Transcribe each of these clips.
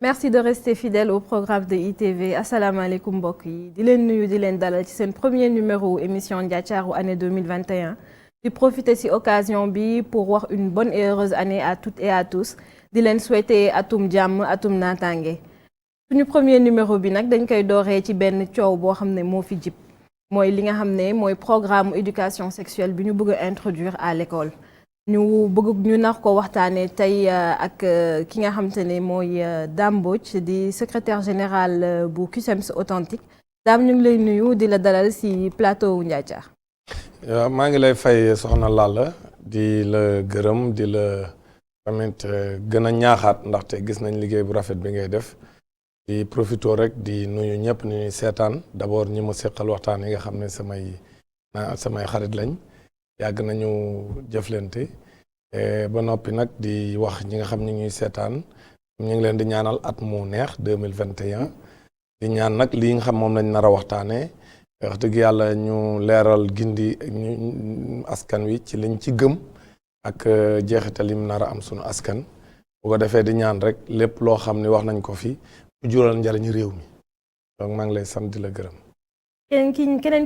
Merci de rester fidèle au programme de ITV. Asalaamaaleykum mbokk yi di leen nuyu di leen dalal ci seen premier numéro émission Ndiathiaru année 2021 di profiter ci occasion bi pour wax une bonne et heureuse année à toutes et à tous di leen souhaiter atum jàmm atum naataange. suñu premier numéro bi nag dañ koy dooree ci benn coow boo xam ne moo fi jib mooy li nga xam ne mooy programme éducation sexuelle bi ñu bëgg a introduire à l'école. ñu nar ko waxtaanee tey ak ki nga xamante ne mooy Dame Mbodj di secrétaire général bu CUSEMS authentique Dame ñu ngi lay nuyu di la dalal ci plateau wu Ndiathiar. waaw maa ngi lay fay soxna Lalla di la gërëm di la tamit gën a ñaaxaat ndaxte gis nañ liggéey bu rafet bi ngay def di profito rek di nuyu ñëpp ni ñuy seetaan d'abord ñi ma seqal waxtaan yi nga xam ne samay xarit lañ. yàgg nañu jëflante ba noppi nag di wax ñi nga xam ne ñuy seetaan ñu ngi leen di ñaanal at mu neex 2021 di ñaan nag lii nga xam moom lañ nar a waxtaanee wax dëgg yàlla ñu leeral gindi ñu askan wi ci liñ ci gëm ak jeexital yim nar a am sunu askan bu ko defee di ñaan rek lépp loo xam ne wax nañ ko fi mu jural njariñ réew mi donc maa ngi lay sant di la gërëm. keneen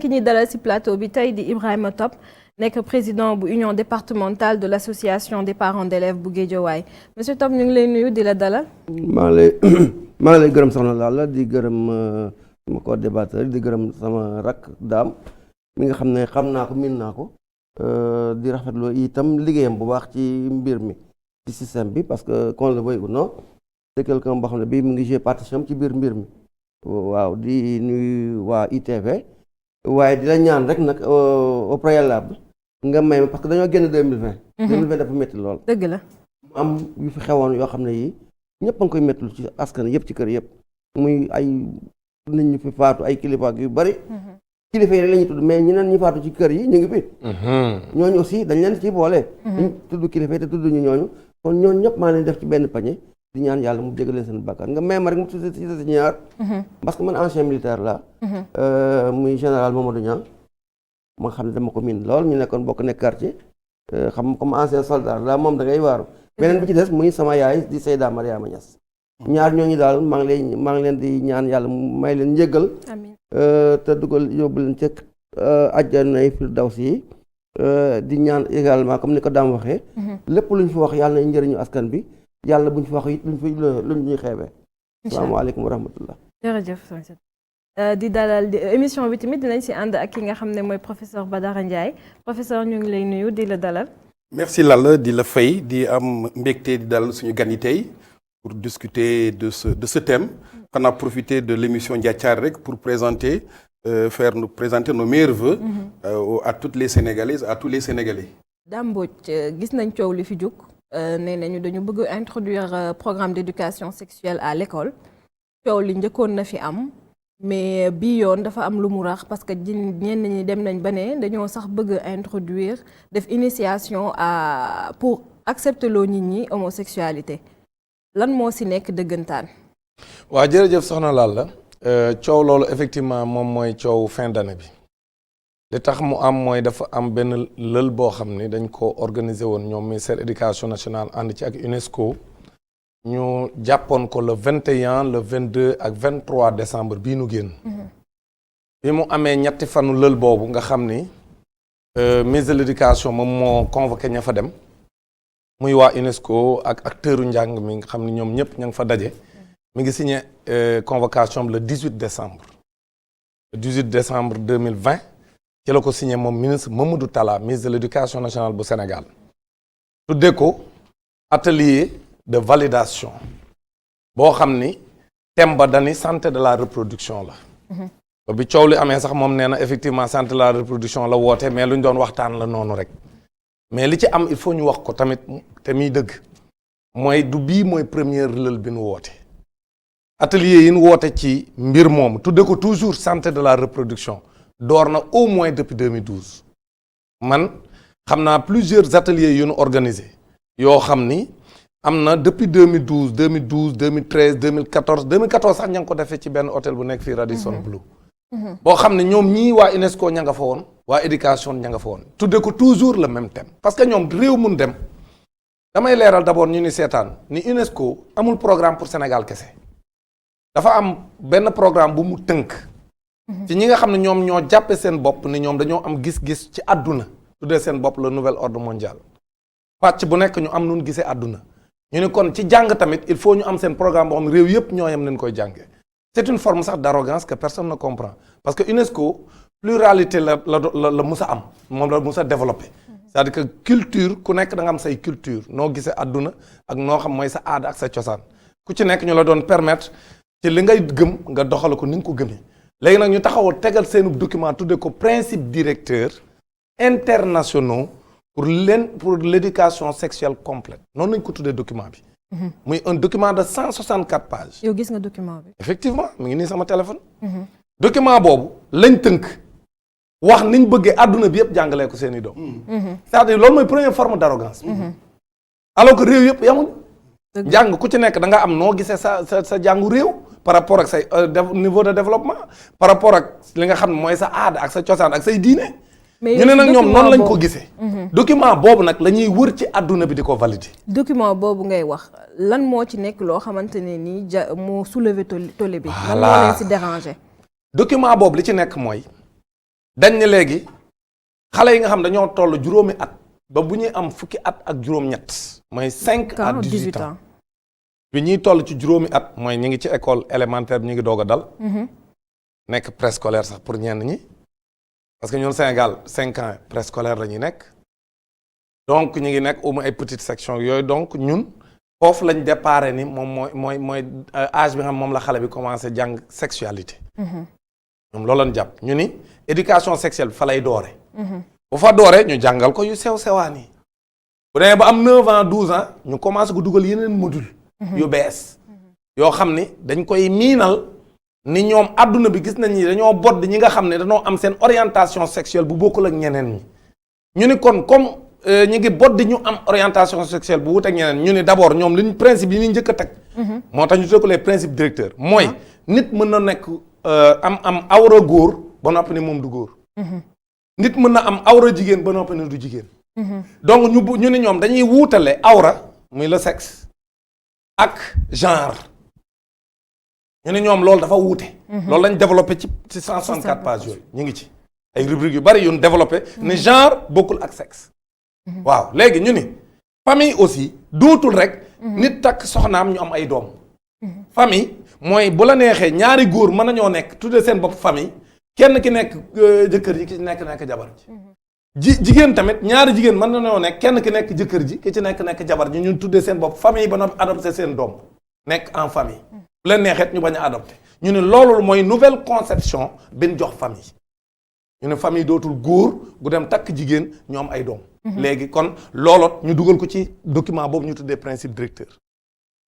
ki ñuy dalal ci plateau bi tey di Ibrahima Top nekk président bu union départementale de l'association des parents d'élèves bu Guédiawaye monsieur Top ñu ngi lay nuyu di la dalal. maa ngi lay gërëm soxna Lalla di gërëm sama co-débatteur di gërëm sama rakk Dame mi nga xam ne xam naa ko miin naa ko di rafetlu itam liggéeyam bu baax ci mbir mi ci système bi parce que qu'on le veuille ou non c'est quelqu'un boo xam ne bii mu ngi jouer partition ci biir mbir mi waaw di nuyu waa ITV. waaye di la ñaan rek nag au préalable nga may ma parce que dañoo génn 2020. 2020 dafa métti lool. dëgg la. am yu fi xewoon yoo xam ne yii ñëpp a ngi koy métti ci askan yëpp ci kër yëpp muy ay nit ñu fi faatu ay kilifa yu bari. kilifa yi rek la ñuy tudd mais ñeneen ñi faatu ci kër yi ñu ngi fi. ñooñu aussi dañ leen ci boole. ñu tudd kilifa yi te tudd ñu ñooñu kon ñooñu ñëpp maa leen def ci benn pañe di ñaan yàlla mu jégal leen seen bàkkaar nga may ma rek mu tudd ci ñaar. parce que man ancien militaire la muy général Mamadou Niang ma xam ne dama ko miin lool ñu nekkoon bokk nekk quartier xam comme ancien soldat la moom da ngay waaru beneen bi ci des muy sama yaay di Seyda Mariama Niass ñaar ñooñu daal maa ngi leen di ñaan yàlla may leen njëggal te dugal yóbbu leen ca àjjanay firdawsi yi di ñaan également comme ni ko daam waxee lépp lu ñu fi wax yàlla na njëriñu askan bi yàlla bu ñu fi wax it luñ ñuy xeebee asalaamaaleykum wa rahmatullah jërëjëf di dalal émission bi tamit dinañ ci ànd ak ki nga xam ne mooy professeur Badara Ndiaye professeur ñu ngi lay nuyu di la dalal. merci Lalla di la fay di am mbégte di dalal suñu gan yi tey pour discuter de ce thème. xanaa profiter de l'émission Ndiathiar rek pour présenter nos meilleurs vœux à toutes les Sénégalaises à tous les Sénégalais. Dame Mbodj gis nañ coow li fi jóg nee nañu dañu bëgg introduire programme d'éducation sexuelle à l'école coow li njëkkoon na fi am. mais bii yoon dafa am lu mu rax parce que ñenn ñi dem nañ ba ne dañoo sax bëgg a introduire def initiation pour accepter loo nit ñi homosexualité lan moo ci nekk dëggantaan. waaw jërëjëf soxna Lalla coow loolu effectivement moom mooy coow fin d'année bi li tax mu am mooy dafa am benn lël boo xam ni dañ ko organiser woon ñoom ministère éducation nationale ànd ci ak UNESCO. ñu jàppoon ko le 21 le 22 ak 23 décembre bii nu génn. bi mu amee ñetti fanu lël boobu nga xam ni ministre de l'éducation moom moo convoqué ña fa dem muy waa UNESCO ak acteuru njàng mi nga xam ni ñoom ñëpp ña nga fa daje. mi ngi signé convocation le 18 décembre. le 18 décembre 2020 ci la ko signé moom ministre Mamadou Talla ministre de l'éducation nationale bu Sénégal. tuddee ko atelier. de validation boo xam ni thème ba dani santé de la reproduction la bi coow li amee sax moom nee na effectivement santé de la reproduction la woote mais lu ñu doon waxtaan la noonu rek mais li ci am il faut ñu wax ko tamit te muy dëgg mooy du bii mooy première lël bi nu woote atelier yi nu woote ci mbir moom tudde ko toujours santé de la reproduction door na au moins depuis 2012 man xam naa plusieurs ateliers yu nu organisé yoo xam ni am na depuis 2012 2013 2014 sax ña ngi ko defee ci benn hôtel bu nekk fii Radisson Blu boo xam ne ñoom ñii waa UNESCO ña nga fa woon waa éducation ña nga fa woon tudde ko toujours le même thème parce que ñoom réew mun dem damay leeral d'abord ñu ni seetaan ni UNESCO amul programme pour Sénégal kese dafa am benn programme bu mu tënk ci ñi nga xam ne ñoom ñoo jàppe seen bopp ni ñoom dañoo am gis-gis ci àdduna tuddee seen bopp le nouvel ordre mondial pàcc bu nekk ñu am nun gisee àdduna ñu ne kon ci jàng tamit il faut ñu am seen programme boo xam ne réew yëpp ñoo yem nañ koy jàngee c'est une forme sax d'arrogance que personne ne comprend parce que UNESCO pluralité la mus a am moom la mus a développé c'est-à-dire que culture ku nekk da nga am say culture noo gisee àdduna ak noo xam mooy sa aada ak sa cosaan ku ci nekk ñu la doon permettre ci li ngay gëm nga doxale ko ni nga ko gëmee léegi nag ñu taxawoo tegal seenu document tudde ko principe directeur internationaux pour l'éducation sexuelle complète noonu lañ ko tuddee document bi muy un document de 164 pages. yow gis nga document bi. effectivement mi ngi nii sama téléphone. document boobu lañ tënk wax niñ bëggee àdduna bi yëpp jàngalee ko seen i doom. c'est-à-dire loolu mooy première forme d'arrogance. alors que réew yëpp yamuñ. jàng ku ci nekk da nga am noo gisee sa jàngu réew par rapport ak say niveau de développement par rapport ak li nga xam ne mooy sa aada ak sa cosaan ak say diine. ñu ne nag ñoom noonu lañ ko gisee. document boobu nag la ñuy wër ci àdduna bi di ko valider. document boobu ngay wax lan moo ci nekk loo xamante ne nii moo soulever tollé bi. lan moo leen si déranger. document boobu li ci nekk mooy dañ ne léegi xale yi nga xam dañoo toll juróomi at ba bu ñuy am fukki at ak juróom-ñett. mooy 5 à 18 ans. bi ñuy toll ci juróomi at mooy ñu ngi ci école élémentaire bi ñu ngi doog a dal. nekk préscolaire sax pour ñenn ñi. parce que ñun Sénégal 5 ans préscolaire la ñuy nekk donc ñu ngi nekk au moins ay petite section yooyu donc ñun foofu lañ déparé ni moom mooy âge bi nga xam moom la xale bi commencé jàng sexualité. ñoom loolu lañ jàpp ñu ni éducation sexuelle bi fa lay doore. bu fa doore ñu jàngal ko yu sew sewaan yi. bu demee ba am 9 ans 12 ans ñu commencé ko dugal yeneen module yu bees. yoo xam ni dañ koy miinal. ni ñoom adduna bi gis nañ ni dañoo bodd ñi nga xam ne dañoo am seen orientation sexuelle bu bokkul ak ñeneen ñi ñu ni kon comme ñi ngi bodd ñu am orientation sexuelle bu wut ak ñeneen ñu ni d'abord ñoom liñ principe yi ñu njëkk a teg moo tax ñu tuddee ko les principes directeurs mooy nit mën na nekk am awra góor ba noppi ni moom du góor nit mën na am awra jigéen ba noppi ni du jigéen donc ñu ni ñoom dañuy wuutale awra muy le sexe ak genre ñu ne ñoom loolu dafa wuute. loolu lañ développé ci 164 pages yooyu ñu ngi ci ay rubriques yu bari yu ñu développé ne genre bokkul ak sexe. waaw léegi ñu ni famille aussi dootul rek. nit takk soxnaam ñu am ay doom. famille mooy bu la neexee ñaari góor mën nañoo nekk tuddee seen bopp famille kenn ki nekk jëkkër ji ki ci nekk jabar ji. jigéen tamit ñaari jigéen mën nañoo nekk kenn ki nekk jëkkër ji ki ci nekk jabar ji ñun tuddee seen bopp famille ba noppi adopté seen doom nekk en famille. bu leen neexeet ñu bañ a adopté ñu ne loolu mooy nouvelle conception bin jox famille ñu ne famille dootul góor gu dem takk jigéen ñu am ay doom. léegi kon looloo ñu dugal ko ci document boobu ñu tuddee principe directeur.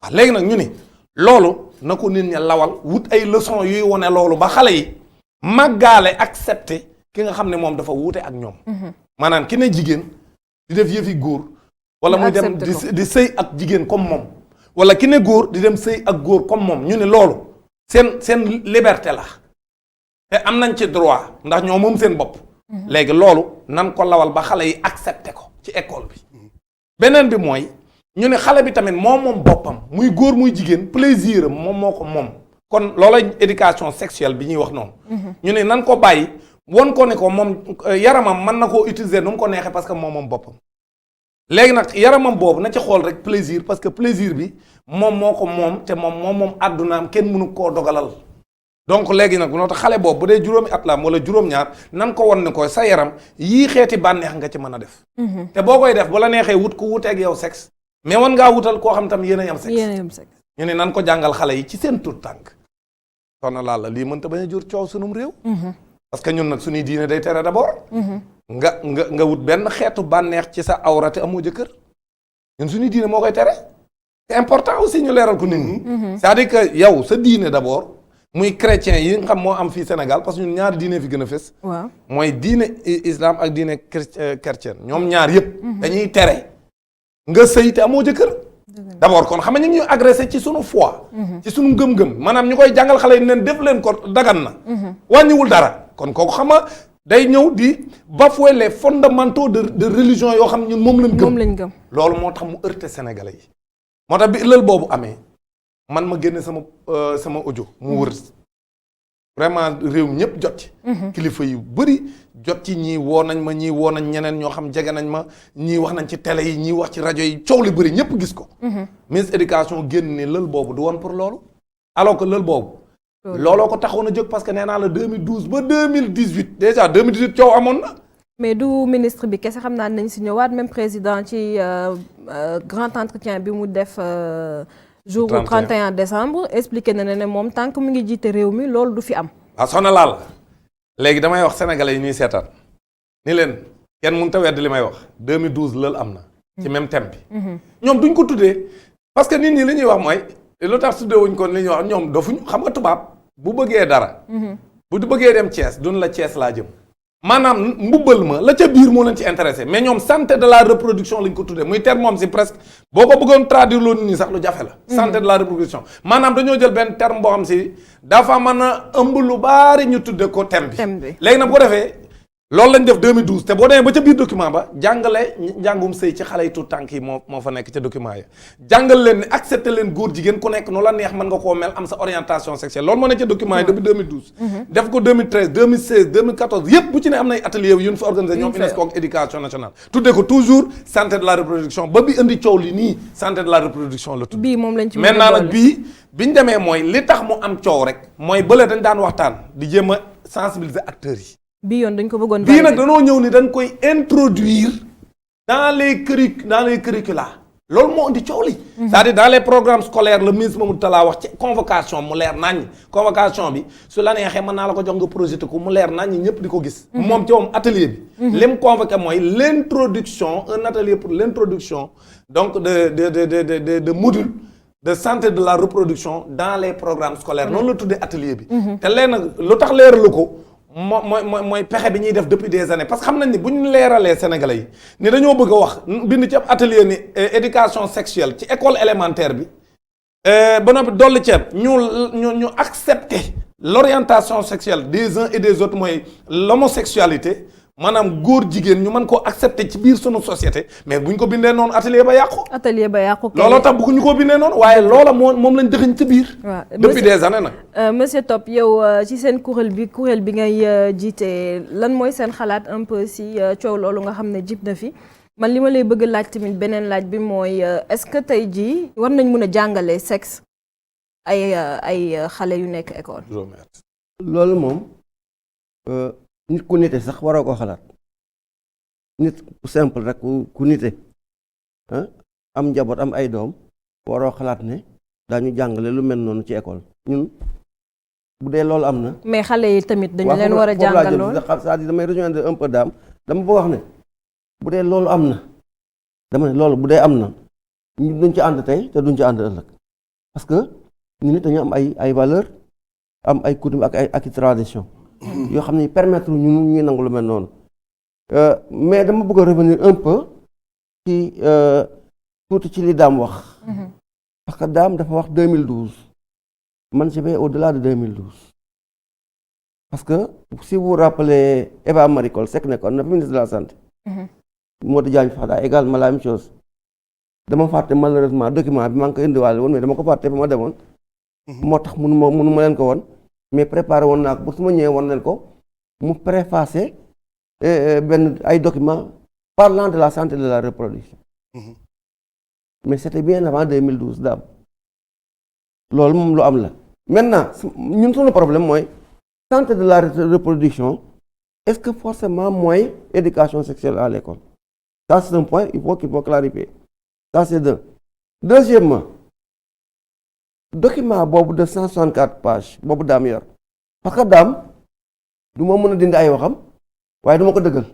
waaw léegi nag ñu ni loolu na ko nit ña lawal wut ay leçons yuy wone loolu ba xale yi màggaale accepté ki nga xam ne moom dafa wuute ak ñoom. maanaam ki ne jigéen di def yëfi góor. wala muy dem di sëy ak jigéen comme moom. wala ki ne góor di dem sëy ak góor comme moom ñu ne loolu seen liberté la te am nañ ci droit ndax ñoo moom seen bopp. léegi loolu nan ko lawal ba xale yi accepté ko ci école bi. beneen bi mooy ñu ne xale bi tamit moom boppam muy góor muy jigéen plaisir am moom moo ko moom. kon loolay éducation sexuelle bi ñuy wax noonu. ñu ne nan ko bàyyi won ko ne ko moom yaramam mën na koo utiliser nu mu ko neexee parce que moom boppam. léegi nag yaramam boobu na ci xool rek plaisir parce que plaisir bi moom moo ko moom te moom àddunaam kenn mënu koo dogalal donc léegi nag noo tax xale boobu bu dee juróomi at la am wala juróom-ñaar nan ko won ne ko sa yaram yii xeeti bànneex nga ci mën a def. te boo koy def bu la neexee wut ko wuteeg yow sexe mais wan ngaa wutal koo xam tam yéen a yam sexe ñu ne nan ko jàngal xale yi ci seen tur tànk soxna Lalla lii mënta bañ a jur coow sunum réew. parce que ñun nag suñuy diine day tere d'abord. nga wut benn xeetu bànneex ci sa awra te amoo jëkkër ñun suñuy diine moo koy tere. c'est important aussi ñu leeral ko nit ñi. c'est-à-dire que yow sa diine d'abord muy chrétien yi nga xam moo am fii Sénégal parce que ñun ñaari diine fi gën a fës. waaw mooy diine islam ak diine chrétien ñoom ñaar yëpp. dañuy tere nga sëy te amoo jëkkër. d'abord kon xam nga ñu ngi ñuy agressé ci sunu foi. ci sunu ngëm-ngëm maanaam ñu koy jàngal xale yi neen def leen ko dagan na. wàññiwul dara kon kooku xam nga day ñëw di bafouer les fondamentaux de religion yoo xam ñun moom lañ gëm. loolu moo tax mu heurté sénégalais yi. moo tax bi lël boobu amee man ma génne sama audio mu wër vraiment réew mi ñëpp jot ci. kilifa yu bëri jot ci ñii woo nañ ma ñii woo nañ ñeneen ñoo xam jege nañ ma ñii wax nañ ci télé yi ñii wax ci rajo yi coow li bëri ñëpp gis ko. ministre éducation génn ne lël boobu du woon pour loolu. alors que lël boobu. looloo ko taxoon a jóg parce que nee naa la 2012 ba 2018 déjà 2018 coow amoon na. mais du ministre bi kese xam naa nañ si ñëwaat même président ci grand entretien bi mu def. jour 31 décembre expliqué na ne moom tant que mu ngi jiite réew mi loolu du fi am. waaw soxna Laal léegi damay wax sénégalais yi ñuy seetaan ni leen kenn mënut a wedd li may wax 2012 lël am na. ci même thème bi. ñoom duñ ko tuddee parce que nit ñi li ñuy wax mooy lu tax tuddee wuñ ko li ñuy wax ñoom dofuñu xam nga tubaab bu bëggee dara. bu bëggee dem Thiès duñ la Thiès laa jëm. maanaam mbubbal ma la ca biir moo leen ci intéressé mais ñoom santé de la reproduction lañ ko tuddee muy terme moom si presque boo ko bëggoon traduire loolu nit ñi sax lu jafe la. santé de la reproduction maanaam dañoo jël benn terme boo xam si dafa mën a ëmb lu baari ñu tuddee ko thème bi. léegi nag bu ko defee loolu lañ def 2012 te boo demee ba ca biir document ba jàngale njàngum sëy ci xale yi tuut tànk yi moo fa nekk ca document ya jàngal leen ni accepté leen góor jigéen ku nekk nu la neex mën nga koo mel am sa orientation sexuelle loolu moo nekk ca document yi depuis 2012 def ko 2013 2016 2014 yépp bu ci ne am nay atelier yu ñu fa organisé ñoom UNESCO ak éducation nationale tuddee ko toujours santé de la reproduction ba bi indi coow li nii santé de la reproduction la tudd bii moom lañ ci maintenant nag biñ demee mooy li tax mu am coow rek mooy bële dañ daan waxtaan di jéem a sensibiliser acteurs yi bii yoon dañ ko bëggoon bii nag danoo ñëw ni dañ koy introduire dans les curricula loolu moo indi coow li c'est-à-dire dans les programmes scolaires le ministre Mamadou Talla wax ci convocation mu leer naññ convocation bi su la neexee mën naa la ko jox nga projeté ko mu leer naññ ñëpp di ko gis moom ci moom atelier bi li mu convoqué mooy l'introduction un atelier pour l'introduction donc de module de santé de la reproduction dans les programmes scolaires noonu la tuddee atelier bi te leen nag lu tax leeralu ko mooy pexe bi ñuy def depuis des années parce que xam nañ ni bu ñu leeralee sénégalais yi ni dañoo bëgg a wax bind ci ab atelier ni éducation sexuelle ci école élémentaire bi ba noppi dolli ceeb ñu accepter l'orientation sexuelle des uns et des autres mooy l'homosexualité maanaam góor jigéen ñu mën koo accepter ci biir sunu société mais bu ñu ko bindee noonu atelier ba yàqu. looloo tax bëgguñu koo bindee noonu waaye loola moom lañ dëxëñ ci biir. waaw depuis des années nag. monsieur Top yow ci seen kuréel bi ngay jiite lan mooy seen xalaat un peu si coow loolu nga xam ne jib na fi man li ma lay bëgg laaj tamit beneen laaj bi mooy est-ce que tey jii war nañ mën a jàngale sexe ay xale yu nekk école. loolu moom. nit ku nite sax waroo ko xalaat nit ku simple rek ku nite am njaboot am ay doom waroo xalaat ne daañu jàngale lu mel noonu ci école ñun bu dee loolu am na. mais xale yi tamit dañu leen war a jàngal lool c'est-à-dire damay rejoindre un peu dama bëgg wax ne bu dee loolu am na dama ne loolu bu dee am na ñu duñ ci ànd tey te duñ ci ànd ëllëg parce que ñu nit dañu am ay valeur am ay coutume ak i tradition yoo xam ne permettre ñun ñuy nangu lu mel noonu mais dama bëgg a revenir un peu ci tuuti ci li Dame wax parce que Dame dafa wax 2012 man je vais au-delà de 2012 parce que si vous rappelez Eva Marie Coll Seck nekkoon na ministre de la santé Modou Diagne Fada également la même chose dama fàtte malheureusement document bi maa ngi koy indiwaale woon mais dama ko fàtte fa ma demoon moo tax mënu ma leen ko woon mais préparé woon naa ko ba su ma ñëwee woon leen ko mu préfacé benn ay documents parlant de la santé de la reproduction mais c'était bien avant 2012 Dame loolu moom lu am la maintenant ñun suñu problème mooy santé de la reproduction est-ce que forcément mooy éducation sexuelle à l'école ça c'est un point qu'il faut clarifier ça c'est deux deuxièmement document boobu de 164 pages boobu Dame yor parce que Dame du ma mën a dindi ay waxam waaye du ma ko dëggal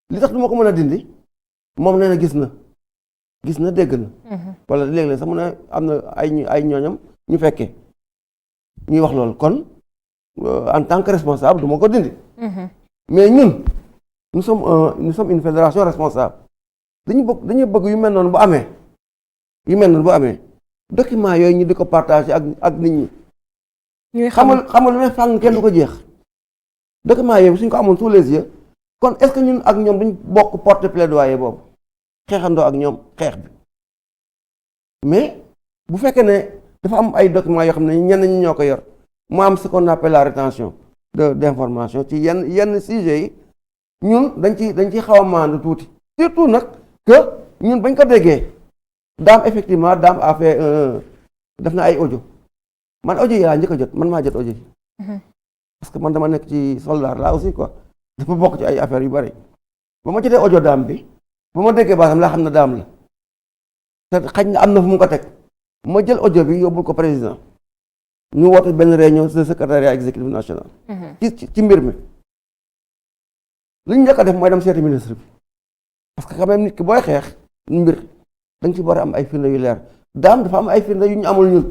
li tax du ma ko mën a dindi moom nee na gis na dégg na wala léeg-léeg sax mu ne am na ay ñooñam ñu fekkee ñuy wax loolu kon en tant que responsable du ma ko dindi mais ñun nous sommes une fédération responsable dañu bëgg yu mel noonu bu amee document yooyu ñu di ko partager ak nit ñi ñuy xamal lu ne fàng kenn du ko jeex document yooyu suñ ko amoon sous les yeux kon est-ce que ñun ak ñoom duñ bokk porter plaidoyer boobu xeexandoo ak ñoom xeex bi mais bu fekkee ne dafa am ay documents yoo xam ne ñenn ñi ñoo ko yor mu am ce qu'on appelle la rétention d'information ci yenn sujets yi ñun dañ ci xaw a maandu tuuti surtout nag que ñun bañ ko déggee daam effectivement daam a fait def na ay audio man audio yi laa njëkk a jot man maa jot audio yi parce que man dama nekk ci soldat là aussi quoi dafa bokk ci ay affaires yu bari ba ma jotee audio daam bi ba ma déggee baasam laa xam ne daam la te xaj na am na fu mu ko teg ma jël audio bi yóbbul ko président ñu woote benn réunion de secrétariat exécutif national ci mbir mi li ñu njëkk a def mooy dem seeti ministre bi parce que quand même nit ki booy xeex mbir da nga ci war a am ay firnde yu leer daam dafa am ay firnde yu ñu amul ñun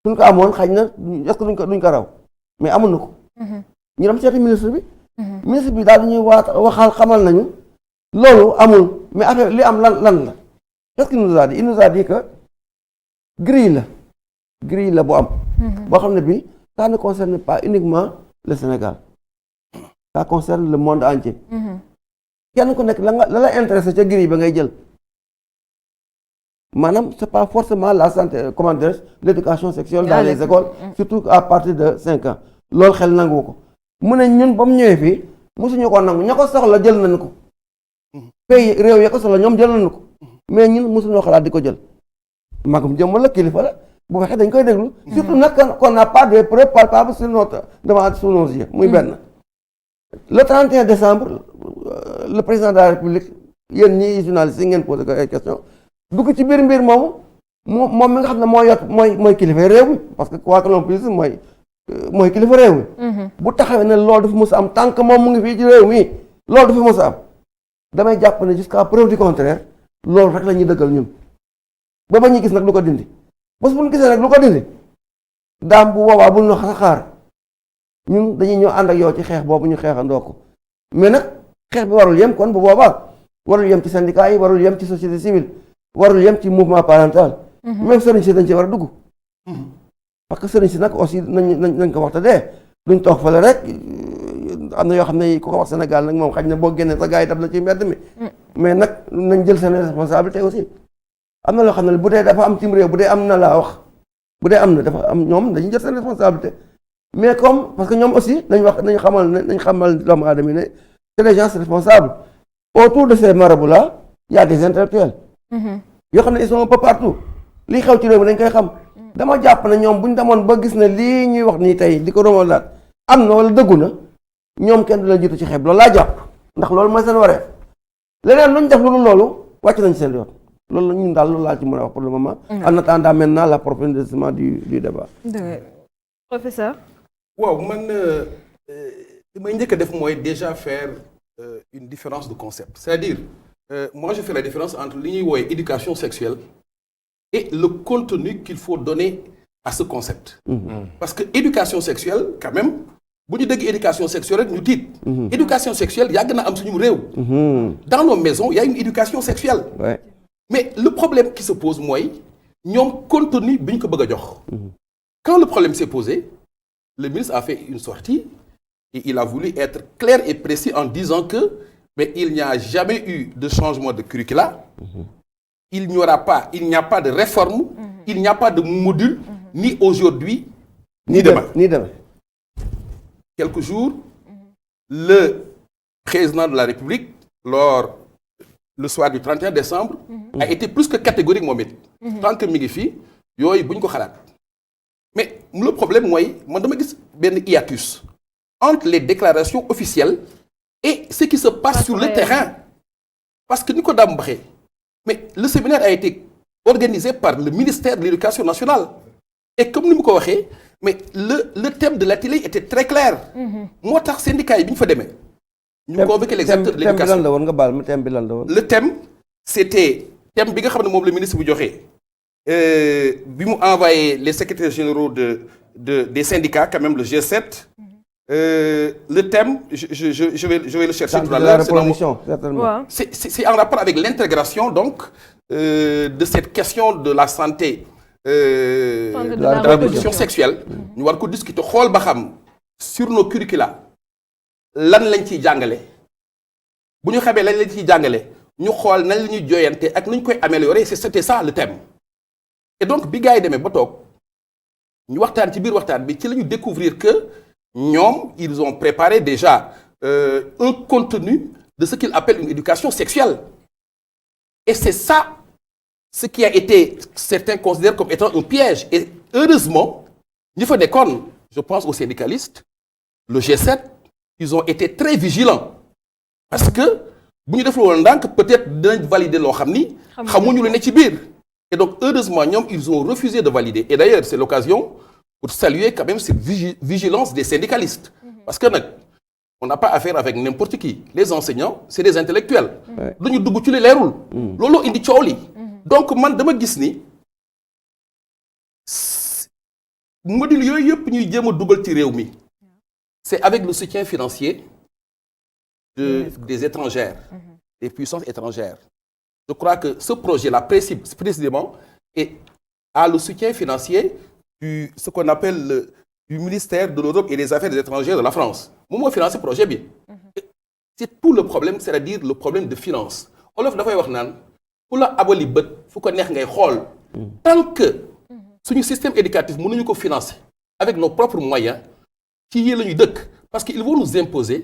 suñ ko amoon xaj na est-ce que duñ ko raw mais amul na ko ñu dem seeti ministre bi ministre bi daal dañuy waxal xamal nañu loolu amul mais affaire li am lan la qu'est-ce qu'il nous a dit il nous a dit que grille la bu am boo xam ne bi ça ne concerne pas uniquement le Sénégal ça concerne le monde entier kenn ku nekk la intéressé ca grille ba ngay jël maanaam c'est pas forcément la santé comment dirais-je l'éducation sexuelle dans les écoles surtout à partir de 5 ans loolu xel nangu ko mu ne ñun ba mu ñëwee fii mosuñu ko nangu ña ko soxla jël nañu ko pays réew ya ko soxla ñoom jël nañu ko mais ñun mosuñoo xalaat di ko jël magum jëmm la kilifa la bu fekkee dañ koy déglu surtout nag qu'on n'a pas de preuves palpables sur sous nos yeux muy benn le 31 décembre le président de la République yéen ñi journalistes yi ngeen posé ko ay questions dugg ci biir mbir moomu moom mi nga xam ne mooy kilifa réew mi parce que quoi que l'on puisse mooy kilifa réew mi bu taxawee ne loolu dafa mës a am tant que moom mu ngi fii ci réew mi loolu dafa mës a am damay jàpp ne jusqu'à preuve du contraire loolu rek la ñuy dëggal ñun ba ba ñuy gis nag lu ko dindi bés bu ñu gisee nag lu ko dindi daam bu boobaa bul na xaar ñun dañuy ñëw ànd ak yow ci xeex boobu ñu xeexandoo ko mais nag xeex bi warul yem kon bu boobaa warul yem ci syndicat yi warul yem ci société civile warul yem ci mouvement parental même sëriñ si dañ ci war a dugg parce que sëriñ si nag aussi nañ ko waxta dee duñ toog fële rek am na yoo xam ne ku ko wax Sénégal nag moom xaj na boo génnee sa gars yi daf la ci mbedd mi mais nag nañ jël seen responsabilité aussi am na loo xam ne bu dee dafa am cim réew bu dee am na laa wax bu dee am na dafa am ñoom dañuy jël seen responsabilité mais comme parce que ñoom aussi nañ xamal doomu aadama yi ne c'est des gens responsables autour de ces marabouts là y a des intellectuels yoo xam ne ils sont un peu partout lii xew ci réew mi dañ koy xam dama jàpp ne ñoom buñ demoon ba gis ne lii ñuy wax nii tey di ko romalaat am na wala dëggu na ñoom kenn du la jiitu ci xeeb loolu laa jàpp ndax loolu mooy seen wareef leneen luñ def lu dul loolu wàcc nañ seen yoon loolu la ñun daal loolu laa ci mën a wax pour le moment en attendant maintenant l'approfondissement du débat professeur waaw man li may njëkk a def mooy déjà faire une différence de concept c'est-à-dire moi je fais la différence entre li ñuy wooye éducation sexuelle et le contenu qu'il faut donner à ce concept parce que éducation sexuelle quand même bu ñu dégg éducation sexuelle rek ñu tiit éducation sexuelle yàgg na am suñu réew dans nos maisons il y a une éducation sexuelle mais le problème qui se pose mooy ñoom contenu bi ñu ko bëgg a jox quand le problème s'est posé le ministre a fait une sortie et il a voulu être clair et précis en disant que mais il n'y a jamais eu de changement de curricula il n'y a pas de réforme il n'y a pas de module ni aujourd'hui ni demain quelques jours le président de la République le soir du 31 décembre a été plus que catégorique moom it tant que mi ngi fii yooyu bu ñu ko xalaat mais le problème mooy man dama gis benn hiatus entre les déclarations officielles et ce qui se passe sur le terrain parce que ni ko daam waxee mais le séminaire a été organisé par le ministère de l'Éducation nationale et comme ni mu ko waxee mais le thème de l'atelier était très clair moo tax syndicat yi bi ñu fa demee ñu convoqué les acteurs de l'éducation thème bi lan la woon nga baal ma thème bi lan la woon le thème c'était thème bi nga xam ne moom le ministre bu joxee bi mu envoyé les secrétaires généraux des syndicats quand même le G7 le thème je vais le chercher tout à l'heure c'est en rapport avec l'intégration donc de cette question de la santé de la reproduction sexuelle ñu war ko discuter xool ba xam sur nos curricula lan lañ ciy jàngale bu ñu xamee lañ ciy jàngale ñu xool nañ la ñuy jooyante ak nu ñu koy améliorer c'était ça le thème et donc bi gars yi demee ba toog ñu waxtaan ci biir waxtaan bi ci la ñu découvrir que ñoom ils ont préparé déjà un contenu de ce qu'ils appellent une éducation sexuelle et c'est ça ce qui a été certains considèrent comme étant un piège et heureusement ñi fa nekkoon je pense aux syndicalistes le G7 ils ont été très vigilants parce que bu ñu def woon ndànk peut-être dinañ valider loo xam ni xamuñu lu ne ci biir et donc heureusement ñoom ils ont refusé de valider et d'ailleurs c'est l'occasion pour saluer quand même cette vigilance des syndicalistes parce que nag on n'a pas affaire avec n'importe qui les enseignants c'est des intellectuels lu ñu dugg ci li leerul looloo indi coow li donc man dama gis ni module yooyu yëpp ñuy jéem a dugal ci réew mi c'est avec le soutien financier des étrangères des puissances étrangères je crois que ce projet-là précisément a le soutien financier ce qu'on appelle du ministère de l'Europe et des Affaires étrangères de la France moom moo financé projet bi c'est tout le problème c'est-à-dire le problème de finance olof dafay wax naan ku la abali bët fu ko neex ngay xool tant que suñu système éducatif mënuñu ko financer avec nos propres moyens ci yii la ñuy dëkk parce que ils vont nous imposer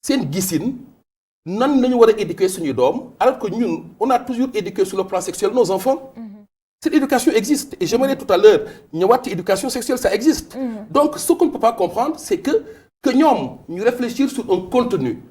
seen gisin nan nañu war a éduquer suñuy doom alors que ñun on a toujours éduqué sur le plan sexuel nos enfants cette éducation existe et j'aimerais tout à l'heure ñëwaat ci éducation sexuelle ça existe donc ce qu'on ne peut pas comprendre c'est que ñoom ñu réfléchir sur un contenu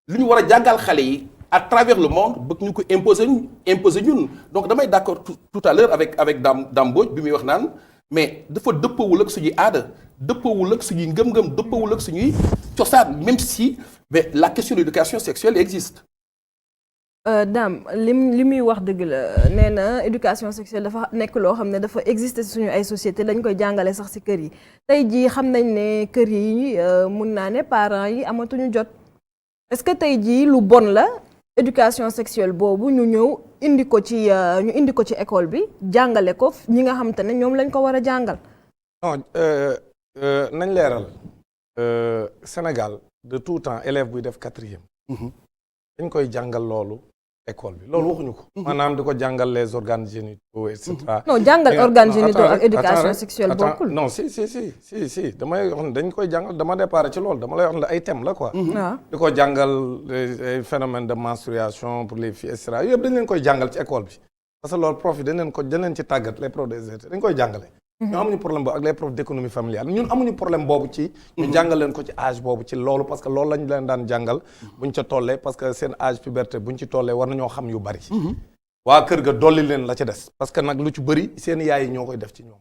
lu ñu war a jàngal xale yi à travers le monde bëgg ñu ko imposer ñun donc damay d'accord tout à l'heure avec Dame Mbodj bi muy wax naan mais dafa dëppawul ak suñuy aada dëppawul ak suñuy ngëm-ngëm dëppawul ak suñuy cosaan même si mais la question de l'éducation sexuelle existe Dame li muy wax dëgg la nee na éducation sexuelle dafa nekk loo xam ne dafa exister suñu ay société dañ koy jàngale sax ci kër yi tey jii xam nañ ne kër yi mun naa ne parents yi amatuñu jot est-ce que tey jii lu bon la éducation sexuelle boobu ñu ñëw indi ko ci école bi jàngale ko ñi nga xam te ne ñoom lañ ko war a jàngal. non nañ leeral Sénégal de tout temps élève buy def 4e. dañ koy jàngal loolu école bi loolu waxuñu ko. maanaam di ko jàngal les organes génitaux et cetera. non jàngal organes génitaux ak éducation sexuelle bokkul. non si damay wax ne dañ koy jàngal dama départ ci loolu dama lay wax ne ay thèmes la quoi. di ko jàngal ay phénomène de menstruation pour les filles et cetera yëpp dañ leen koy jàngal ci école bi. parce que loolu prof yi dañ leen ci tàggat les profs des études dañ koy jàngale. ñun amuñu problème boobu ak les profs d'économie familiale ñun amuñu problème boobu ci ñu jàngal leen ko ci âge boobu ci loolu parce que loolu lañ leen daan jàngal buñ ca tollee parce que seen âge puberté buñ ci tollee war nañoo xam yu bari waa kër ga dolli leen la ca des parce que nag lu ci bëri seen yaay yi ñoo koy def ci ñoom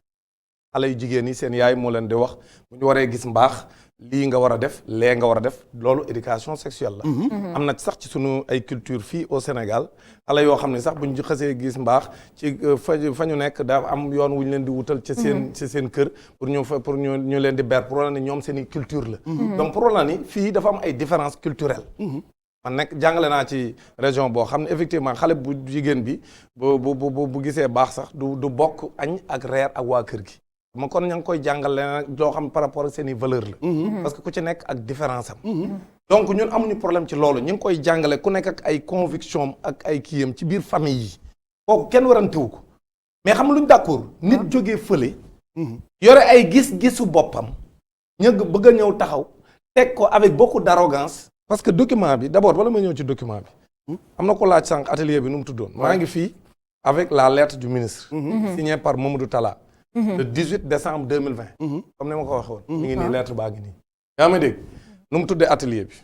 xale yu jigéen yi seen yaay moo leen di wax bu ñu waree gis mbaax lii nga war a def lee nga war a def loolu éducation sexuelle la am na sax ci sunu ay culture fii au Sénégal xale yoo xam ne sax bu ñu xasee gis mbaax ci fa ñu nekk daa am yoon wu ñu leen di wutal ci seen kër pour ñu leen di ber pour la ne ñoom seen i culture la donc pour la ni fii dafa am ay différences culturelles man nekk jàngale naa ci région boo xam ne effectivement xale bu jigéen bi bu gisee baax sax du bokk añ ak reer ak waa kër gi ma kon ña ngi koy jàngale nag loo xam par rapport ak seen i valeur la parce que ku ci nekk ak différence am donc ñun amuñu problème ci loolu ñu ngi koy jàngale ku nekk ak ay conviction ak ay kiyam ci biir famille yi kooku kenn warantewu ko mais xam luñ d'accord nit jógee fële yore ay gis-gisu boppam ñu bëgg a ñëw taxaw teg ko avec beaucoup d'arrogance parce que document bi d'abord wala ma ñëw ci document bi am na ko laaj sànq atelier bi nu mu tuddoon maa ngi fii avec la lettre du ministre signée par Mamadou Talla le 18 décembre 2020 comme ni ma ko waxee woon mi ngi nii lettre baa ngi nii yaa ma dégg nu mu tuddee atelier bi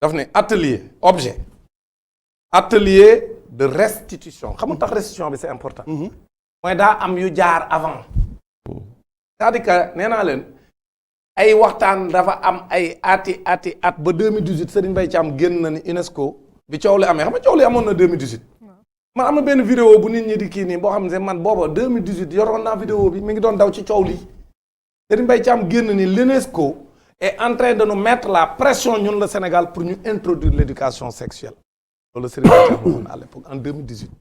daf ne atelier objet atelier de restitution xam nga tax restitution bi c'est important mooy daa am yu jaar avant c'est-à-dire que nee naa leen ay waxtaan dafa am ay at ba 2018 Serigne Mbaye Thiam génn na ni UNESCO bi coow li amee xam nga coow li amoon na 2018 man am na benn vidéo bu nit ñi di kii nii boo xam ne man booba 2018 yoroon naa vidéo bi mi ngi doon daw ci coow lii Serigne Mbaye Thiam génn ni l'UNESCO est en train de nous mettre la pression ñun le Sénégal pour ñu introduire l'éducation sexuelle loolu Serigne Mbaye Thiam waxoon à l'époque en 2018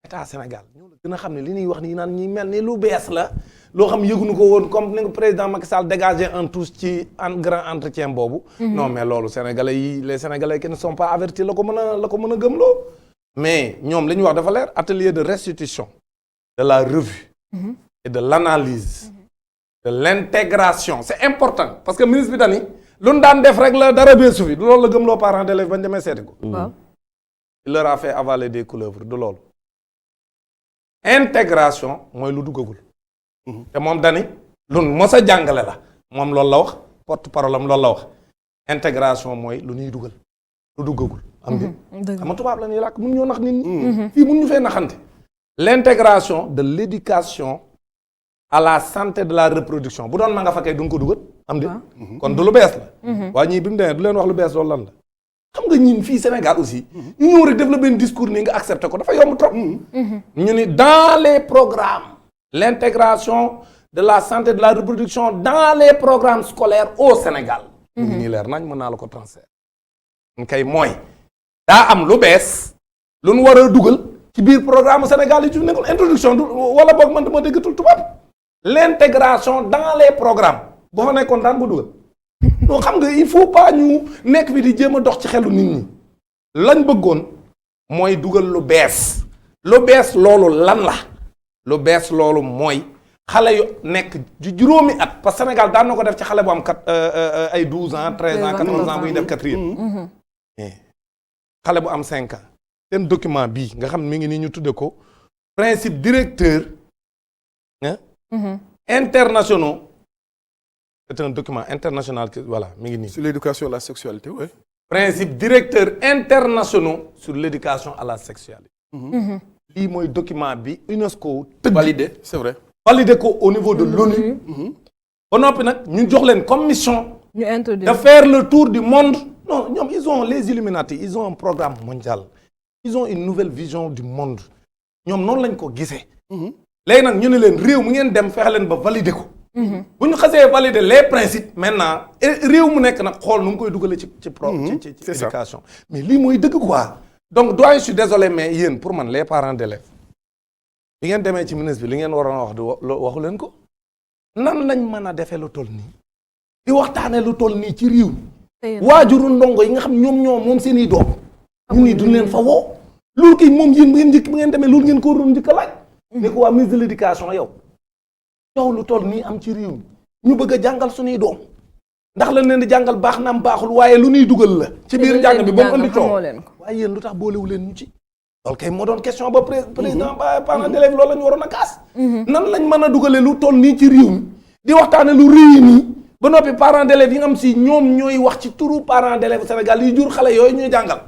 état Sénégal ñoo la gën a xam ne li ñuy wax nii naan ñi mel ni lu bees la loo xam yëguñu ko woon comme ni nga président Macky Sall dégagé en tous ci en grand entretien boobu non mais loolu sénégalais yi les sénégalais qui ne sont pas avertis la ko mën a gëmloo mais ñoom li ñu wax dafa leer atelier de restitution de la revue et de l'analyse de l'intégration c'est important parce que ministre bi dani lu ñu daan def rek la dara bee sufi du loolu la gëm loo parents d'élèves bañ demee seeti ko il leur a fait avaler des couleuvres du loolu intégration mooy lu duggagul te moom dani lu mos a jàngale la moom loolu la wax porte parole am loolu la wax intégration mooy lu ñuy dugal lu duggagul am di xam nga tubaab la ñuy làkk mun ñoo nax nit ñi fii mun ñu fee naxante l'intégration de l'éducation à la santé de la reproduction bu doon ma nga fa kay duñ ko dugal am di kon du lu bees la waaye ñii bi mu demee du leen wax lu bees loolu lan la xam nga ñin fii Sénégal aussi ñu ñëw rek développer un discours nii nga accepté ko dafa yomb trop ñu ni dans les programmes l'intégration de la santé de la reproduction dans les programmes scolaires au Sénégal ñu ngi nii leer nañ mën naa la ko transfert kay mooy daa am lu bees lu nu war a dugal ci biir programme Sénégal yi ci nekkul introduction du wala boog man dama déggatul tubaab l'intégration dans les programmes boo fa nekkoon daan ko dugal donc xam nga il faut pas ñu nekk bi di jéem a dox ci xelu nit ñi lañ bëggoon mooy dugal lu bees loolu lan la lu bees loolu mooy xale yu nekk ci juróomi at parce que Sénégal daan na ko def ci xale bu am ay 12 ans 13 ans 14 ans bu ñu def 4e xale bu am 5 ans seen document bii nga xam mi ngi nii ñu tudde ko principe directeur internationaux c'est un document international qui voilà mi ngi nii. Sur l'éducation à la sexualité, oui. Principes directeurs internationaux sur l'éducation à la sexualité. lii mooy document bi UNESCO validé, c'est vrai. validé ko au niveau de l'ONU. ba noppi nag ñu jox leen comme mission. ñu introduire de faire le tour du monde. non ñoom ils ont les Illuminati ils ont un programme mondial. ils ont une nouvelle vision du monde. ñoom noonu lañ ko gisee. léegi nag ñu ne leen réew mu ngeen dem fexe leen ba valider ko. bu ñu xasee valider les principes maintenant réew mu nekk nag xool nu mu koy dugalee ci éducation mais lii mooy dëgg quoi donc doyen je suis désolé mais yéen pour man les parents d'élèves bi ngeen demee ci ministre bi li ngeen waroon a wax di waxu leen ko nan lañ mën a defee lu toll nii di waxtaanee lu toll nii ci réew waajuru ndongo yi nga xam moom seen i doom ñu nii duñ leen fa woo loolu kay moom yéen bu ngeen njëkk bu ngeen demee loolu ngeen ko waroon njëkk a laaj ne ko waa ministre de l'éducation yow lu toll nii am ci réew mi ñu bëgg a jàngal suñuy doom ndax la leen di jàngal baax na am baaxul waaye lu ñuy dugal la ci biir njàng bi ba mu andi coow waaye yéen lu tax boolewu leen ñu ci loolu kay moo doon question ba président ba parents d'élèves loolu la ñu waroon a kaas nan lañ mën a dugalee lu toll nii ci réew mi di waxtaane lu réew nii ba noppi parents d'élèves yi nga am si ñoom ñooy wax ci turu parents d'élèves Sénégal yi jur xale yooyu ñuy jàngal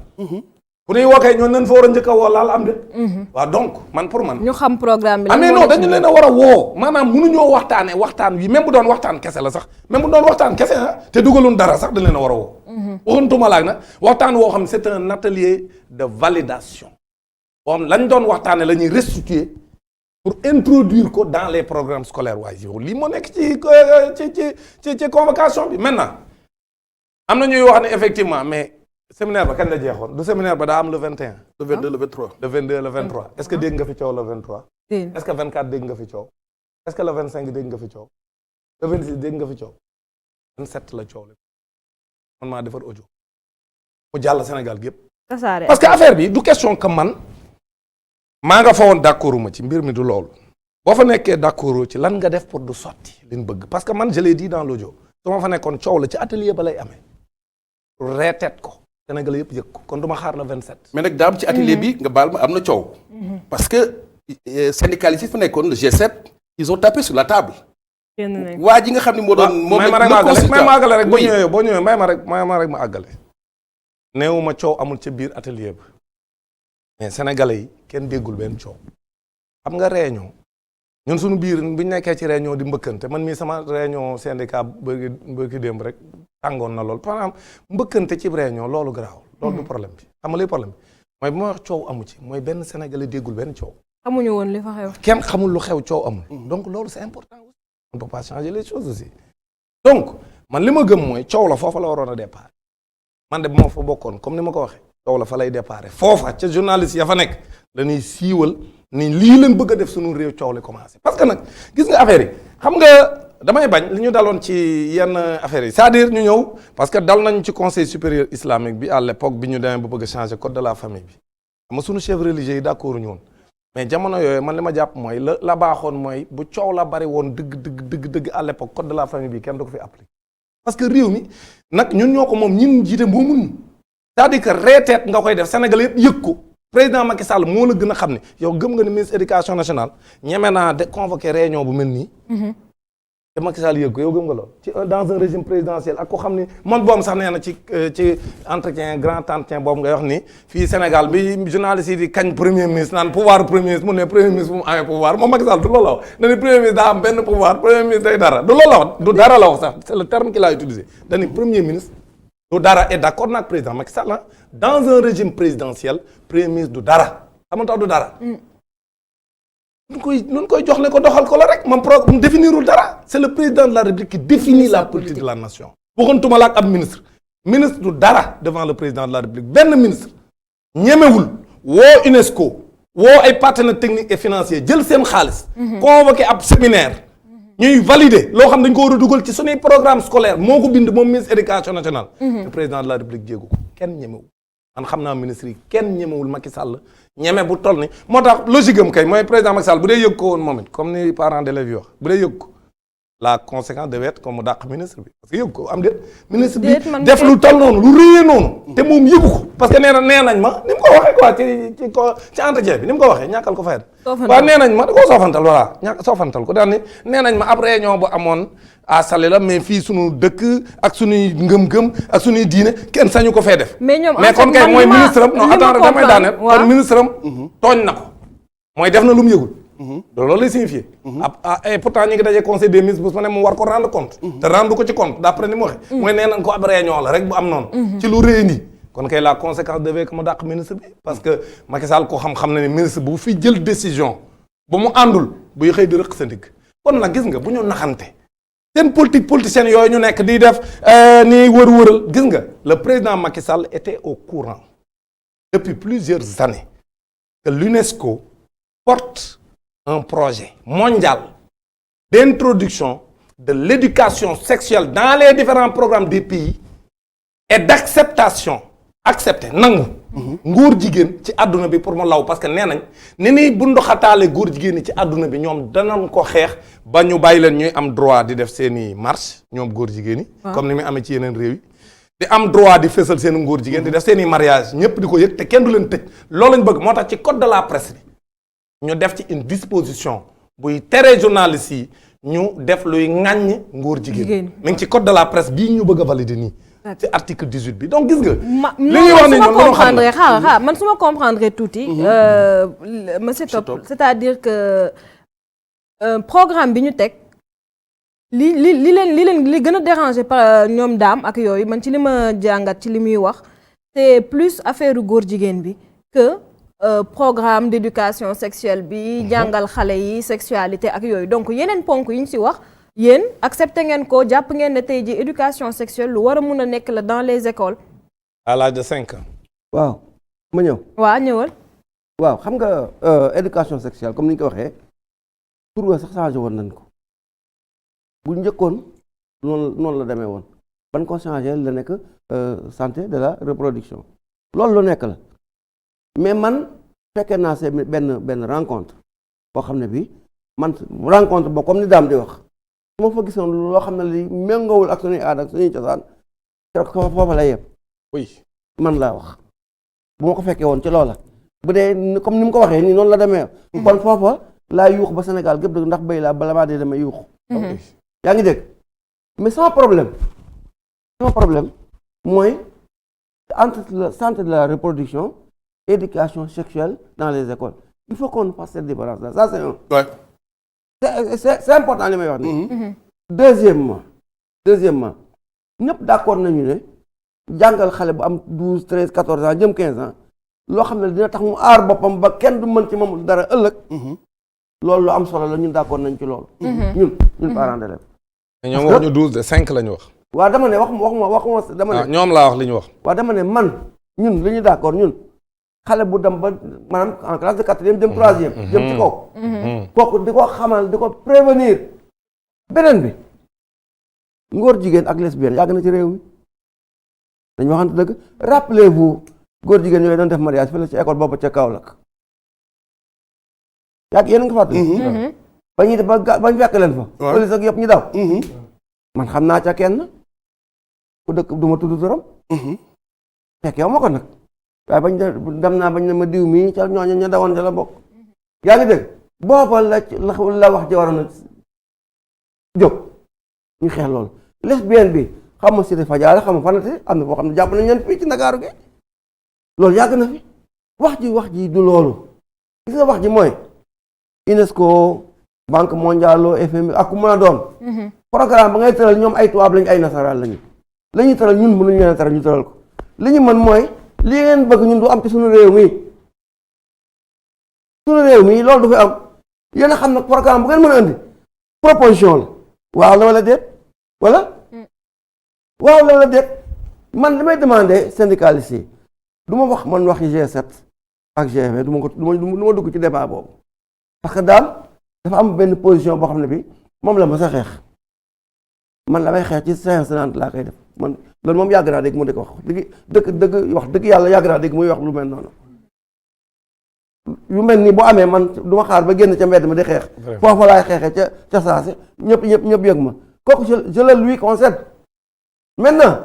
bu ñuy wookee ñoo leen fa war a njëkk a woo laal am de waaw donc man pour man ñu xam programme bi mais non dañu leen a war a woo maanaam mënuñoo waxtaane waxtaan wi même bu doon waxtaan kese la sax même bu doon waxtaan kese te dugaloon dara sax dañ leen a war a woo waxuntuma laag nag waxtaan woo xam ne c'est un atelier de validation boo xam lañ doon waxtaane la ñuy restituer pour introduire ko dans les programmes scolaires waaye yow lii moo nekk ci convocation bi maintenant am na ñuy wax ne effectivement mais séminaire ba kañ la jeexoon du séminaire ba daa am le 21. le 22 le 23. le 22 le 23 est-ce que dégg nga fi coow le 23. est-ce que 24 dégg nga fi coow. est-ce que le 25 dégg nga fi coow. le 26 dégg nga fi coow. 27 la coow la man maa defar audio mu jàll Sénégal gi yëpp. parce que affaire bi du question que man maa nga fa woon d'accord ma ci mbir mi du loolu. boo fa nekkee d'accord ci lan nga def pour du sotti liñ bëgg parce que man je l'ai dit dans l'audio su ma fa nekkoon coow la ci atelier ba lay amee. reeteet ko. Sénégal yëpp yëg ko kon duma xaar la 27. mais nag daam ci atelier bi nga baal ma am na coow. parce que syndicalistes yi fa nekkoon le G7 ils ont tapé sur la table. waa ji nga xam ne moo doon. moom may ma àggale rek boo ñëwee may ma rek ma àggale. néewuma coow amul ca biir atelier ba mais sénégalais yi kenn déggul benn coow. xam nga réunion ñun suñu biir bu ñu nekkee ci réunion di mbëkkante man mii sama réunion syndicat bëgg démb rek. tàngoon na lool par exemple mbëkkante ci réunion loolu garaaw loolu du problème bi xam nga luy problème bi mooy bu ma wax coow amu ci mooy benn sénégalais déggul benn coow. xamuñu woon li fa xew. kenn xamul lu xew coow amul. donc loolu c'est important aussi. on peut pas changer les choses aussi. donc man li ma gëm mooy coow la foofa la waroon a départ man de bu ma fa bokkoon comme ni ma ko waxee coow la fa lay départ foofa ca journaliste ya fa nekk dañuy siiwal ni lii leen bëgg a def sunu réew coow la commencé parce que nag gis nga affaire yi xam nga. damay bañ li ñu daloon ci yenn affaires yi c'est-à-dire ñu ñëw parce que dal nañ ci conseil supérieur islamique bi à l'époque bi ñu demee ba bëgg a changer code de la famille bi xam nga sunu chef religieux yi d'accord ñu woon mais jamono yooyu man li ma jàpp mooy la baaxoon mooy bu coow la bari woon dëgg à l'époque code de la famille bi kenn du ko fi appliqué parce que réew mi nag ñun ñoo ko moom ñun jiite moomun c'est-à-dire que reeteet nga koy def Sénégal yëpp yëg ko président Macky Sall moo la gën a xam ne yow gëm nga ne ministre éducation nationale ñeme naa de convoqué réunion bu mel nii te Macky Sall yëg ko yow gëm nga lool ci dans un régime présidentiel ak ko xam ni man boobu sax nee na ci entretien grand entretien boobu ngay wax ni fii Sénégal bi journaliste yi di kañ premier ministre naan pouvoir premier ministre mu ne premier ministre bu mu amee pouvoir moom Macky Sall du loolu la wax na ni premier ministre daa am benn pouvoir premier ministre day dara du loolu la wax du dara la wax sax c'est le terme qu'il a utilisé dañu premier ministre du dara et d'accord nag président Macky Sall dans un régime présidentiel premier ministre du dara xam nga tax du dara nun koy jox ne ko doxal ko la rek moom mu définirul dara c'est le président de la République qui définit la politique de la nation waxantuma la ak ab ministre du dara devant le président de la République benn ministre ñemewul woo UNESCO woo ay partenaires techniques et financiers jël seen xaalis convoqué ab séminaire ñuy valider loo xam dañ ko war a dugal ci suñuy programme scolaire moo ko bind moom ministre éducation nationale le président de la République jéegu ko kenn ñemewul man xam naa ministre yi kenn ñemewul Macky Sall ñeme bu toll ni moo tax logique am kay mooy président Macky Sall bu dee yëg ko woon moom it comme ni parents d'élèves yi wax bu dee yëg ko la conséquence devait être comme mu dàq ministre bi parce que yëg ko am déet ministre bi def lu toll noonu lu rëyee noonu te moom yëgu ko parce que nee nañ ma ni mu ko waxee quoi ci entretien bi ni mu ko waxee ñàkkal ko fayda waaw nee nañ ma da koo soofantal voilà soofantal ko daal ni nee nañ ma ab réunion bu amoon à Salé la mais fii suñu dëkk ak suñuy ngëm-ngëm ak suñuy diine kenn sañu ko fee def mais kon kay mooy ministre am non attends damay daaneel kon ministre am tooñ na ko mooy def na lu mu yëgul loolu lay signifié et pourtant ñu ngi dajee conseil des ministres bu ma ne mu war ko rendre compte te rendre ko ci compte d'après ni mu waxee mooy nee nañ ko ab réunion la rek bu am noonu ci lu réy nii kon kay la conséquence devait que mu dàq ministre bi parce que Macky Sall ko xam na ne ministre bu fi jël décision bu mu àndul buy xëy di rëq sa ndigg kon nag gis nga bu ñu naxante seen politicienne yooyu ñu nekk di def ni wër-wëral gis nga le président Macky Sall était au courant depuis plusieurs années que l'UNESCO porte un projet mondial d'introduction de l'éducation sexuelle dans les différents programmes des pays et d'acceptation accepter nangu nguur jigéen ci àdduna bi pour mu law parce que nee nañ ni ñuy bunduxataale góor jigéen ñi ci àdduna bi ñoom danañ ko xeex ba ñu bàyyi leen ñuy am droit di def seeni marche ñoom góor jigéen yi comme ni muy amee ci yeneen réew yi di am droit di fésal seen ngóor jigéen di def seeni mariage ñëpp di ko yëg te kenn du leen tëj loolu lañ bëgg moo tax ci code de la presse bi ñu def ci une disposition buy tere journalistes yi ñu def luy ŋàññ ngóor jigéen mi ngi ci code de la presse bii ñu bëgg a valider nii ci article 18 bi donc gis nga li ñuy wax ni ñoom comprendre xaar man su ma comprendre tuuti monsieur Top c'est-à-dire que programme bi ñu teg li gën a déranger par ñoom daam ak yooyu man ci li ma jàngat ci li muy wax c'est plus affaire góor jigéen bi que programme d'éducation sexuelle bi jàngal xale yi sexualité ak yooyu donc yeneen ponk yi ñu ci wax yéen accepté ngeen ko jàpp ngeen ne tey ji éducation sexuelle lu war a mun a nekk la dans les écoles à l'âge de 5 ans waaw ma ñëw waaw ñëwal waaw xam nga éducation sexuelle comme ni ñu ko waxee tur wa sax changé woon nañ ko bu njëkkoon noonu la demee woon ban ko changé la nekk santé de la reproduction loolu lu nekk la mais man fekkee naa see benn rencontre boo xam ne bi man rencontre boo comme ni daam di wax su ma fa gisoon loo xam ne li méngoowul ak suñuy aada ak suñuy cosaan foofa la yem oui man laa wax bu ma ko fekkee woon ci loola bu dee comme ni mu ko waxee nii noonu la demee kon foofa laa yuux ba Sénégal gépp dëgg ndax béy laa bala maa dee damay yuux yaa ngi dégg mais sama problème mooy entre la santé de la reproduction éducation sexuelle dans les écoles il faut qu'on fasse cette différence là ça c'est un c'est important li may wax nii deuxièmement ñëpp d'accord nañu ne jàngal xale bu am 12 13 14 ans jëm 15 ans loo xam ne dina tax mu aar boppam ba kenn du mën ci moom dara ëllëg loolu lu am solo la ñun d'accord nañ ci loolu ñun parents d'élèves ñoom wax ñu 12 de 5 la ñu wax waaw dama ne waxuma dama ne ñoom laa wax li ñu wax waaw dama ne man ñun li ñu d'accord ñun xale bu dem ba maanaam en classe de 4e jëm 3e jëm ci kaw kooku di ko xamal di ko prévenir beneen bi ngóor jigéen ak lesbienne yàgg na ci réew mi dañu waxante dëgg rappelez-vous góor jigéen yooyu doon def mariage fële ci école boobu ca Kaolack yéen nga fàttali. ba ñuy def ba ñu fekk leen fa. police ak yëpp ñu daw. man xam naa ca kenn ku dëkk du ma tudd turam. fekk yow ma ko nag waaye dem naa bañ ne ma diw mii ca ñooñu ña dawoon ca la bokk. yaa ngi dégg booba la wax ji waroon a jóg ñu xeex loolu lesbienne bi xam ma Cité Fadia xam ma fanate am na foo xam ne jàpp nañ leen fii ci Ndakaaru gi loolu yàgg na fi wax ji du loolu gis nga wax ji mooy UNESCO Banque mondiale FMI ak ku mën a doon programme ba ngay tëral ñoom ay tubaab lañu ay nasaraan lañu la ñuy tëral ñun mënuñu leen a tëral ñu tëral ko li ñu mën mooy li ngeen bëgg ñun du am ci suñu réew mi loolu du fi am yéen a xam nag programme bu ngeen mën a indi proposition la waaw la wala déet wala waaw la wala déet man li may demandé syndicalistes yi du ma wax man waxi G7 ak G20 du ma dugg ci débat boobu parce que daal dafa am benn position boo xam ne bi moom la ma sa xeex man la may xeex ci séance tenante laa koy def man loolu moom yàgg naa dégg mu di ko wax dëgg wax dëgg yàlla yàgg naa dégg muy wax lu mel noonu yu mel nii bu amee man du ma xaar ba génn ca mbedd ma di xeex foofa laay xeexee ca saase ñëpp yëg ma kooku je le lui concède maintenant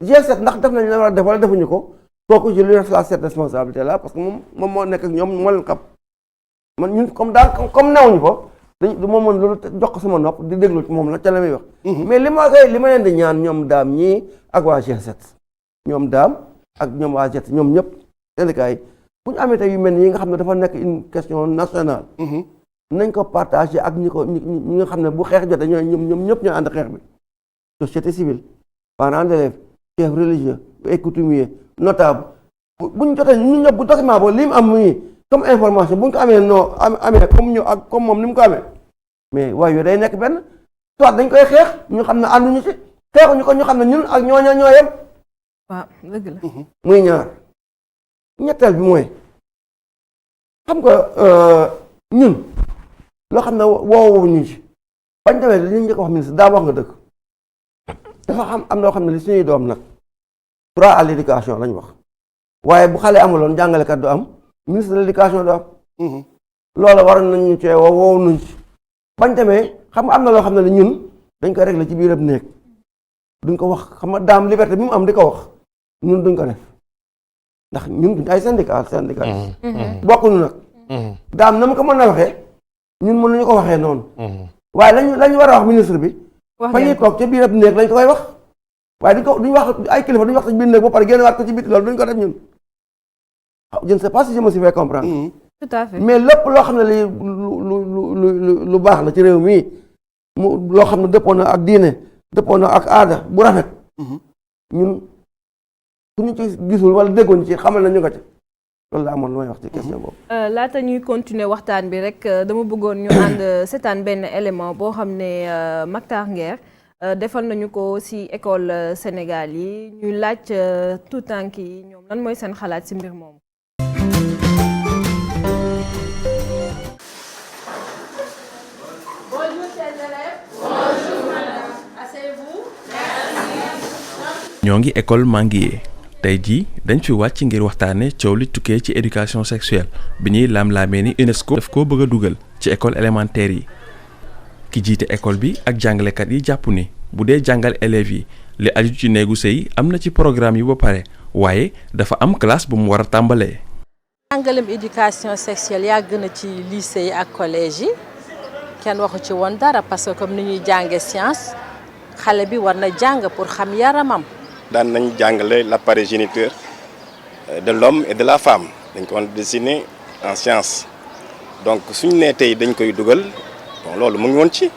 G7 ndax def nañ la war a def wala defuñu ko kooku je lui laisse cette responsabilité là parce que moom moo nekk ak ñoom moo leen xam man ñun comme newuñu ko du ma mën loolu jox ko sama nopp di déglu moom la ca la muy wax mais li ma leen di ñaan ñoom daam ñii ak waa G7 ñoom daam ak ñoom waa G7 ñoom ñëpp syndicat yi bu ñu amee tey yu mel nii nga xam ne dafa nekk une question nationale nañ ko partager ak ñi nga xam ne bu xeex jotee ñoom ñëpp ñoo ànd xeex bi société civile parents d'élèves chefs religieux et coutumiers notable buñ jotee ñun ñëpp bu document boobu li mu am nii comme information bu ñu ko amee amee comme ñu ak comme moom ni mu ko amee mais waaye yooyu day nekk benn soit dañ koy xeex ñu xam ne ànduñu ci xeexuñu ko ñu xam ne ñun ak ñooña ñoo yem. waaw dëgg la. muy ñaar ñetteel bi mooy xam nga ñun loo xam ne woowuñu ci bañ demee li ñu njëkk wax ministre daa wax nga dëkk dafa am loo xam ne li suñuy doom nag droit à l'éducation lañ wax waaye bu xale amuloon jàngalekat du am. ministre de l'éducation do am loolu war nañu cee woow nuñ ci bañ demee xam nga am na loo xam ne ñun dañ ko régler ci biir ab néeg duñ ko wax xam nga daam liberté bi mu am di ko wax ñun duñ ko def ndax ñun duñ ay syndicat bokkuñu nag daam na mu ko mën a waxee ñun mënuñu ko waxee noonu waaye lañu war a wax ministre bi fa ñuy toog ca biir ab néeg lañ ko koy wax waaye duñ wax ay kilifa duñ wax ci biir néeg ba pare génn waat ko ci biti loolu duñ ko def ñun je ne sais pas si je me suis fait comprendre. Tout à fait. mais lépp loo xam ne lii lu baax la ci réew mii mu loo xam ne dëppoo na ak diine dëppoo na ak aada bu rafet. ñun ku ñu ci gisul wala déggoon ci xamal na ñu ko ci loolu la amoon lu may wax ci question boobu. laata ñuy continuer waxtaan bi rek dama bëggoon ñu ànd seetaan benn élément boo xam ne Mactar Nguer defal nañu ko ci école Sénégal yi ñuy laaj tout tànk yi ñoom lan mooy seen xalaat ci mbir moomu. ñoo ngi école Manguier tey jii dañ fi wàcc ngir waxtaane coow li tukkee ci éducation sexuelle bi ñuy laam-laamee ni UNESCO daf koo bëgg a dugal ci école élémentaire yi ki jiite école bi ak jàngalekat yi jàpp ni bu dee jàngal élèves yi li aju ci néegu sëy am na ci programme yi ba pare waaye dafa am classe bu mu war a tàmbalee. jàngalem éducation sexuelle yàgg na ci lycée yi ak collège yi kenn waxu ci woon dara parce que comme ni ñuy jànge science xale bi war na jàng pour xam yaramam. daan nañ jàngale l'appareil géniteur de l'homme et de la femme dañ ko dessiner en science donc suñu nee tey dañ koy dugal bon loolu mu ngi woon ci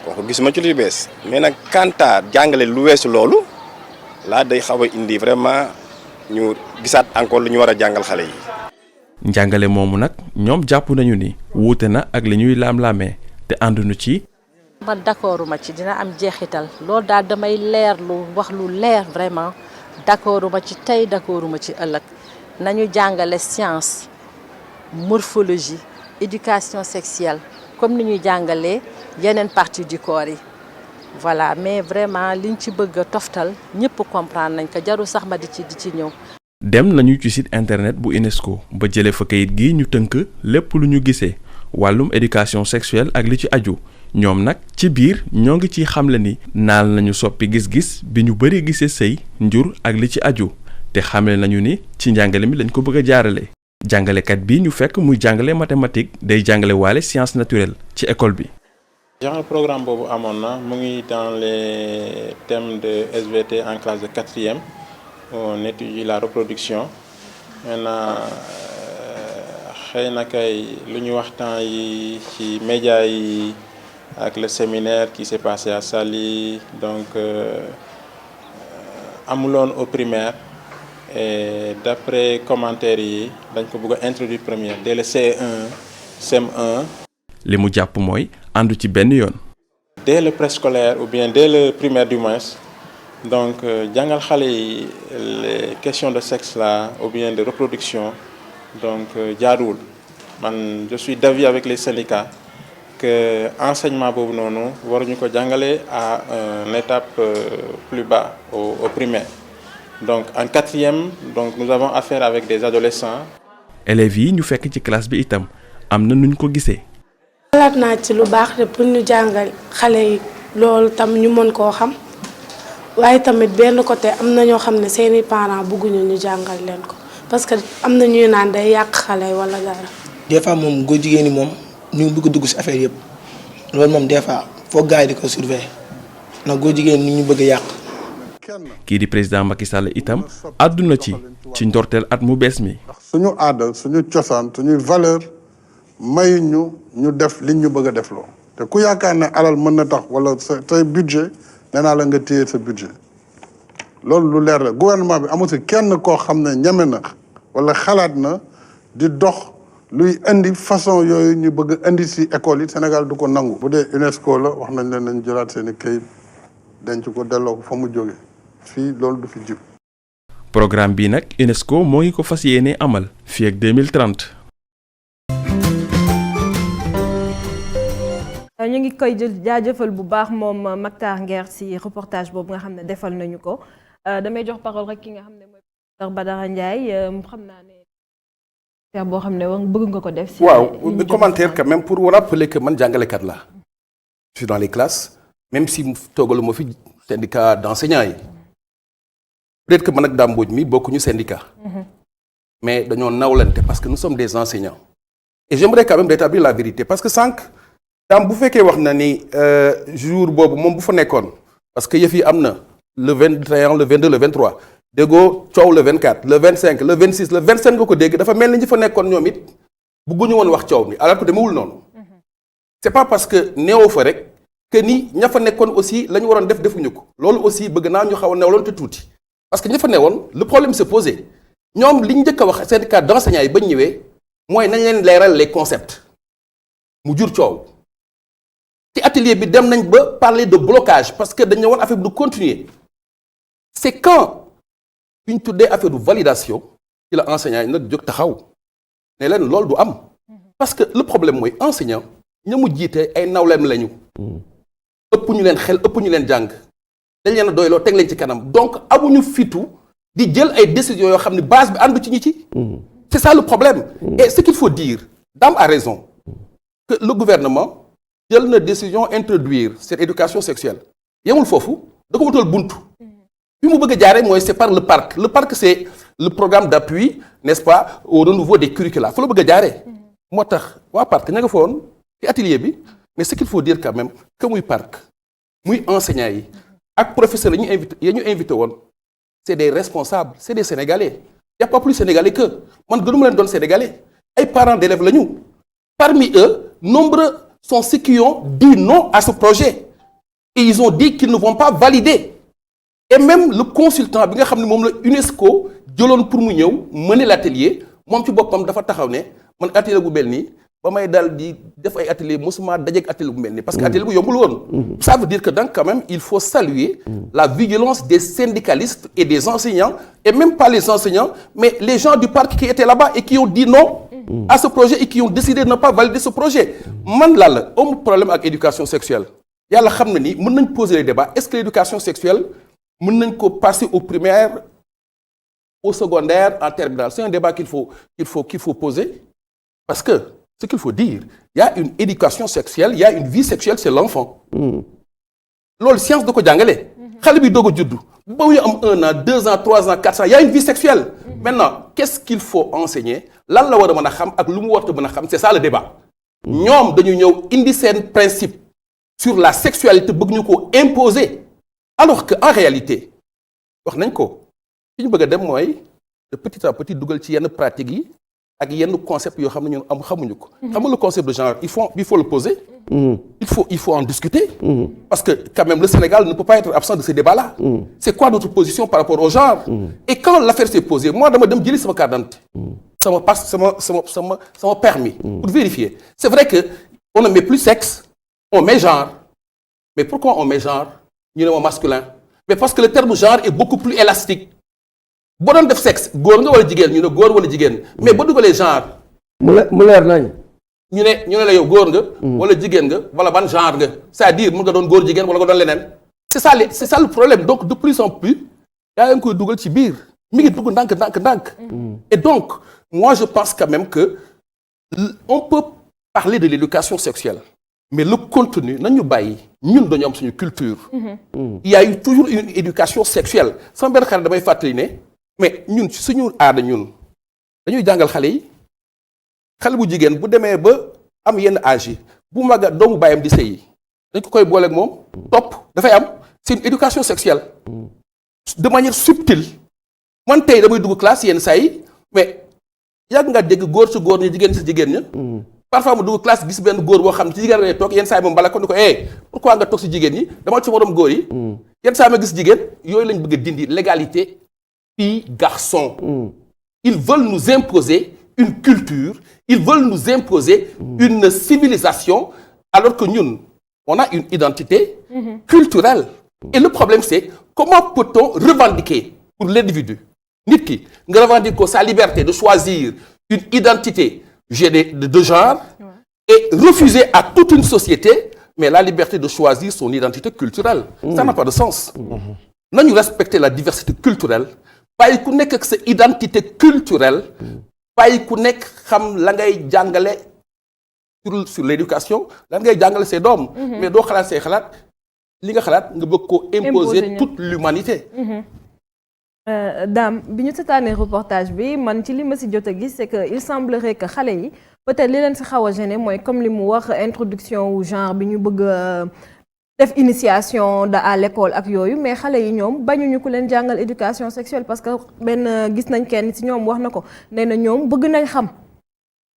kooku gisuma ci lu bees mais nag kanta jàngale lu weesu loolu laa day xaw a indi vraiment ñu gisaat encore lu ñu war a jàngal xale yi. njàngale moomu nag ñoom jàpp nañu ni wuute na ak li ñuy laam-laamee te ànduñu ci. man d'accorduma ci dina am jeexital loolu daal damay leer lu wax lu leer vraiment d'accorduma ci tey d'accorduma ci ëllëg nañu jàngale science morphologie éducation sexuelle comme ni ñuy jàngalee yeneen partie du corps yi voilà mais vraiment liñ ci bëgg a toftal ñëpp comprendre nañ ko jarul sax ma di ci ñëw. dem nañu ci site internet bu UNESCO ba jëlee fa kayit gi ñu tënk lépp lu ñu gisee wàllum éducation sexuelle ak li ci aju ñoom nag ci biir ñoo ngi ciy xamle ni naal nañu soppi gis-gis bi ñu bëri gisee sëy njur ak li ci aju te xamle nañu ni ci njàngale mi lañ ko bëgg a jaarale jàngalekat bi ñu fekk muy jàngale mathématique day jàngale waale science naturelle ci école bi. genre programme boobu amoon na mu ngi dans les thèmes de SVT en classe de 4e on étudie la reproduction maintenant xëy na kay lu ñu waxtaan yi ci médias yi ak le séminaire qui s'est passé à Saly donc amuloon au primaire et d'après commentaires yi dañ ko bëgg a introduire première dès le CE1 CM1. li mu jàpp mooy àndu ci benn yoon. dès le préscolaire ou bien dès le primaire du moins donc jàngal xale yi les questions de sexe là ou bien de reproduction donc jaaduwul man je suis d'avis avec les syndicats que enseignement boobu noonu waruñu ko jàngale à une étape plus bas au primaire donc en 4e donc nous avons affaire avec des adolescents. élèves yi ñu fekk ci classe bi itam am na nuñ ko gisee. xalaat naa ci lu baax de pour ñu jàngal xale yi loolu tam ñu mën koo xam waaye tamit benn côté am na ñoo xam ne seeni parents bëgguñu ñu jàngal leen ko parce que am na ñuy naan day yàq xale wala dara. des fois moom góor jigéen ñi moom ñu bëgg a dugg ci affaire yëpp loolu moom des fois foog gars yi di ko surveiller ndax góor jigéen ñi ñu bëgg a yàq. kii di président Macky Sall itam àdduna ci ndorteel at mu bees mi. suñu aada suñu cosaan suñuy valeur may ñu def liñ ñu bëgg a defloo te ku yaakaar ne alal mën na tax wala sa tey budget nee naa la nga téye sa budget loolu lu leer la gouvernement bi amu si kenn koo xam ne ñeme na wala xalaat na di dox luy indi façon yooyu ñu bëgg indi si école yi Sénégal du ko nangu. bu dee UNESCO la wax nañ leen nañ jëlaat seen i kayit denc ko delloo ko fa mu jóge fii loolu du fi jib. programme bi nag UNESCO moo ngi ko fas yéene amal fii ak 2030. ñu ngi koy jaajëfal bu baax moom Mactar Nguer ci reportage boobu nga xam ne defal nañu ko damay jox parole rek ki nga xam ne mooy Professeur Badara Ndiaye xam naa ne boo xam ne bëgg nga ko def. waaw commentaire quand même pour rappeler que man jàngalekat la je suis dans les classes même si toogalu ma fi syndicat d'enseignants yi peut-être que man ak Dame Mbodj mi bokkuñu syndicat mais dañoo nawlante parce que nous sommes des enseignants et j'aimerais quand même rétablir la vérité parce que sànq daam bu fekkee wax na ni jour boobu moom bu fa nekkoon parce que yëf yi am na le 21 le 22 le 23 déggoo coow le 24 le 25 le 26 le 27 nga ko dégg dafa mel ni ñi fa nekkoon ñoom it bëgguñu woon wax coow mi alors que demewul noonu c'est pas parce que neewoo fa rek que ni ña fa nekkoon aussi la ñu waroon def defuñu ko loolu aussi bëgg naa ñu xaw a neewloon te tuuti parce que ña fa newoon le problème se posait ñoom li ñu njëkk a wax syndicat d'enseignants yi bañ ñëwee mooy nañ leen leeral les concepts mu jur coow. ci atelier bi dem nañ ba parler de blocage parce que dañu woon affaire bi du continuer c'est quand bi ñu tuddee affaire de validation ci la enseignant yi nag jóg taxaw ne leen loolu du am parce que le problème mooy enseignant ña mu jiite ay nawleem lañu ëpp ñu leen xel ëpp ñu leen jàng dañ leen a doyloo teg leen ci kanam donc amuñu fitu di jël ay décisions yoo xam ne base bi àndu ci ñi ci c'est ça le problème et ce qu'il faut dire Dame a raison que le gouvernement jël na décision introduire cette éducation sexuelle yemul foofu da ko wutal buntu fi mu bëgg a jaaree mooy c'est par le parc c'est le programme d'appui n'est-ce pas au renouveau des curricula fa la bëgg a jaaree moo tax waa parc ña nga fa woon ci atelier bi mais ce qu'il faut dire quand même que muy parc muy enseignants yi ak professeurs yi ñu invité woon c'est des responsables c'est des sénégalais y a pas plus sénégalais que man gënuma leen doon sénégalais ay parents d'élèves la ñu parmi eux nombreux sont ceux qui ont dit non à ce projet et ils ont dit qu'ils ne vont pas valider et même le consultant bi nga xam ne moom la UNESCO jëloon pour mu ñëw mener l'atelier moom ci boppam dafa taxaw ne man atelier bu mel nii ba may dal di def ay atelier mosuma dajeek atelier bu mel nii parce que atelier bu yombul woon ça veut dire que donc quand même il faut saluer la vigilance des syndicalistes et des enseignants et même pas les enseignants mais les gens du parc qui étaient là-bas et qui ont dit non à ce projet et qui ont décidé de ne pas valider ce projet man laa la amul problème ak éducation sexuelle yàlla xam na ni mën nañ poser les débats est-ce que l'éducation sexuelle mën nañ ko passer au primaire au secondaire, en terminale. C'est un débat qu'il faut poser. Parce que, ce qu'il faut dire, il y a une éducation sexuelle, il y a une vie sexuelle, c'est l'enfant. Loolu science da ko jàngale. Xale bi doog a juddu. Ba muy am 1 an, 2 ans, 3 ans, 4 ans, il y a une vie sexuelle. Maintenant, qu'est-ce qu'il faut enseigner? Lan la war a mën a xam ak lu mu warta mën a xam, c'est ça le débat. Ñoom dañu ñëw indi seen principe sur la sexualité bëgg ñu ko imposer. Alors que en réalité, wax nañ ko, fi ñu bëgg a dem mooy de petit à petit dugal ci yenn pratiques yi ak yenn concept yoo xam ne ñun xamuñu ko. Xam nga le concept de genre, il faut le poser. Il faut en discuter. Parce que quand même le Sénégal ne peut pas être absent de ces débats-là. C'est quoi notre position par rapport au genre? Et quand l'affaire s'est posée, moi dama dem jëli sama carte d'identité. Sama permis pour vérifier. C'est vrai que on ne met plus sexe, on met genre. Mais pourquoi on met genre? Ñu ne masculin. Mais parce que le terme genre est beaucoup plus élastique. Boo doon def sexe góor nga wala jigéen ñu ne góor wala jigéen. Mais boo dugalee genre. mu leer nañ. ñu ne la yow góor nga. wala jigéen nga wala ban genre nga. c'est-à-dire mën nga doon góor jigéen wala nga doon leneen. c'est ça le problème. Donc de plus en plus yaa ngi koy dugal ci biir mi ngi dugg ndànk. Et donc moi je pense quand même que on peut parler de l'éducation sexuelle. Mais le contenu nañu bàyyi ñun dañu am suñu culture. Il y a eu toujours une éducation sexuelle. sama benn xarit damay fàttali ne mais ñun suñu aada ñun dañuy jàngal xale yi. Xale bu jigéen bu demee ba am yenn âge yi bu mag a doomu bàyyam di sëy dañ ko koy booleeg moom topp dafay am c'est une éducation sexuelle de manière subtile. Man tey damay dugg classe yenn saa yi mais yàgg nga dégg góor sa góor ñi jigéen sa jigéen ña. Parfois mu dugg classe gis benn góor boo xam ne ci jigéen lay toog yenn saa yi moom bala ko ni ko pourquoi nga toog si jigéen ñi dama ci morom góor yi. yenn saa ma gis jigéen yooyu lañ bëgg a dindi l'égalité fille garçon. Ils veulent nous imposer une culture, ils veulent nous imposer une civilisation, alors que nous, on a une identité culturelle. Et le problème, c'est comment peut-on revendiquer pour l'individu, nit ki nga revendiquer sa liberté de choisir une identité de genre et refuser à toute une société, mais la liberté de choisir son identité culturelle. Ça n'a pas de sens. Nous respecter la diversité culturelle, pas ku nekk ak sa identité culturelle. Bàyyi ku nekk xam la ngay jàngale sur l'éducation lan ngay jàngale say doom. Mais doo xalaat say xalaat li nga xalaat nga bëgg ko imposer toute l'humanité. Dame bi ñu seetaanee reportage bi man ci li ma si jot a gis c'est que il semblerait que xale yi peut-être li leen si xaw a gêné mooy comme li mu wax introduction wu genre bi ñu bëgg def initiation à l'école ak yooyu mais xale yi ñoom bañuñu ko leen jàngal éducation sexuelle parce que benn gis nañ kenn ci ñoom wax na ko nee na ñoom bëgg nañ xam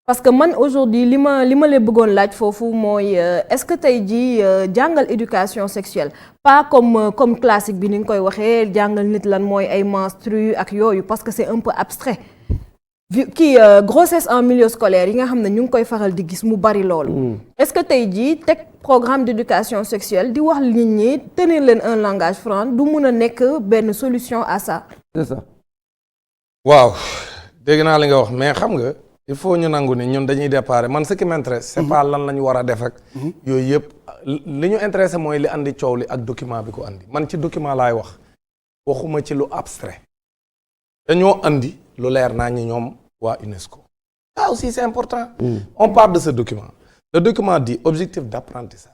parce que man aujourd'hui li ma leen bëggoon laaj foofu mooy est-ce que tey jii jàngal éducation sexuelle pas comme classique bi ni nga koy waxee jàngal nit lan mooy ay menstrues ak yooyu parce que c'est un peu abstrait grossesse en milieu scolaire yi nga xam ne ñu ngi koy faral di gis mu bari loolu. Est-ce que tey jii teg programme d'éducation sexuelle di wax nit ñi tenir leen un langage franc du mun a nekk benn solution à ça. C'est ça. waaw dégg naa li nga wax mais xam nga il faut ñu nangu ni ñun dañuy déparé man ce qui m'intéresse c'est pas lan la ñu war a def ak yooyu yëpp li ñu intéressé mooy li andi coow li ak document bi ko andi man ci document laay wax waxuma ci lu abstrait dañoo andi lu leer naa ñi ñoom waa UNESCO. Ça aussi c'est important. On parle de ce document. Le document dit objectif d'apprentissage.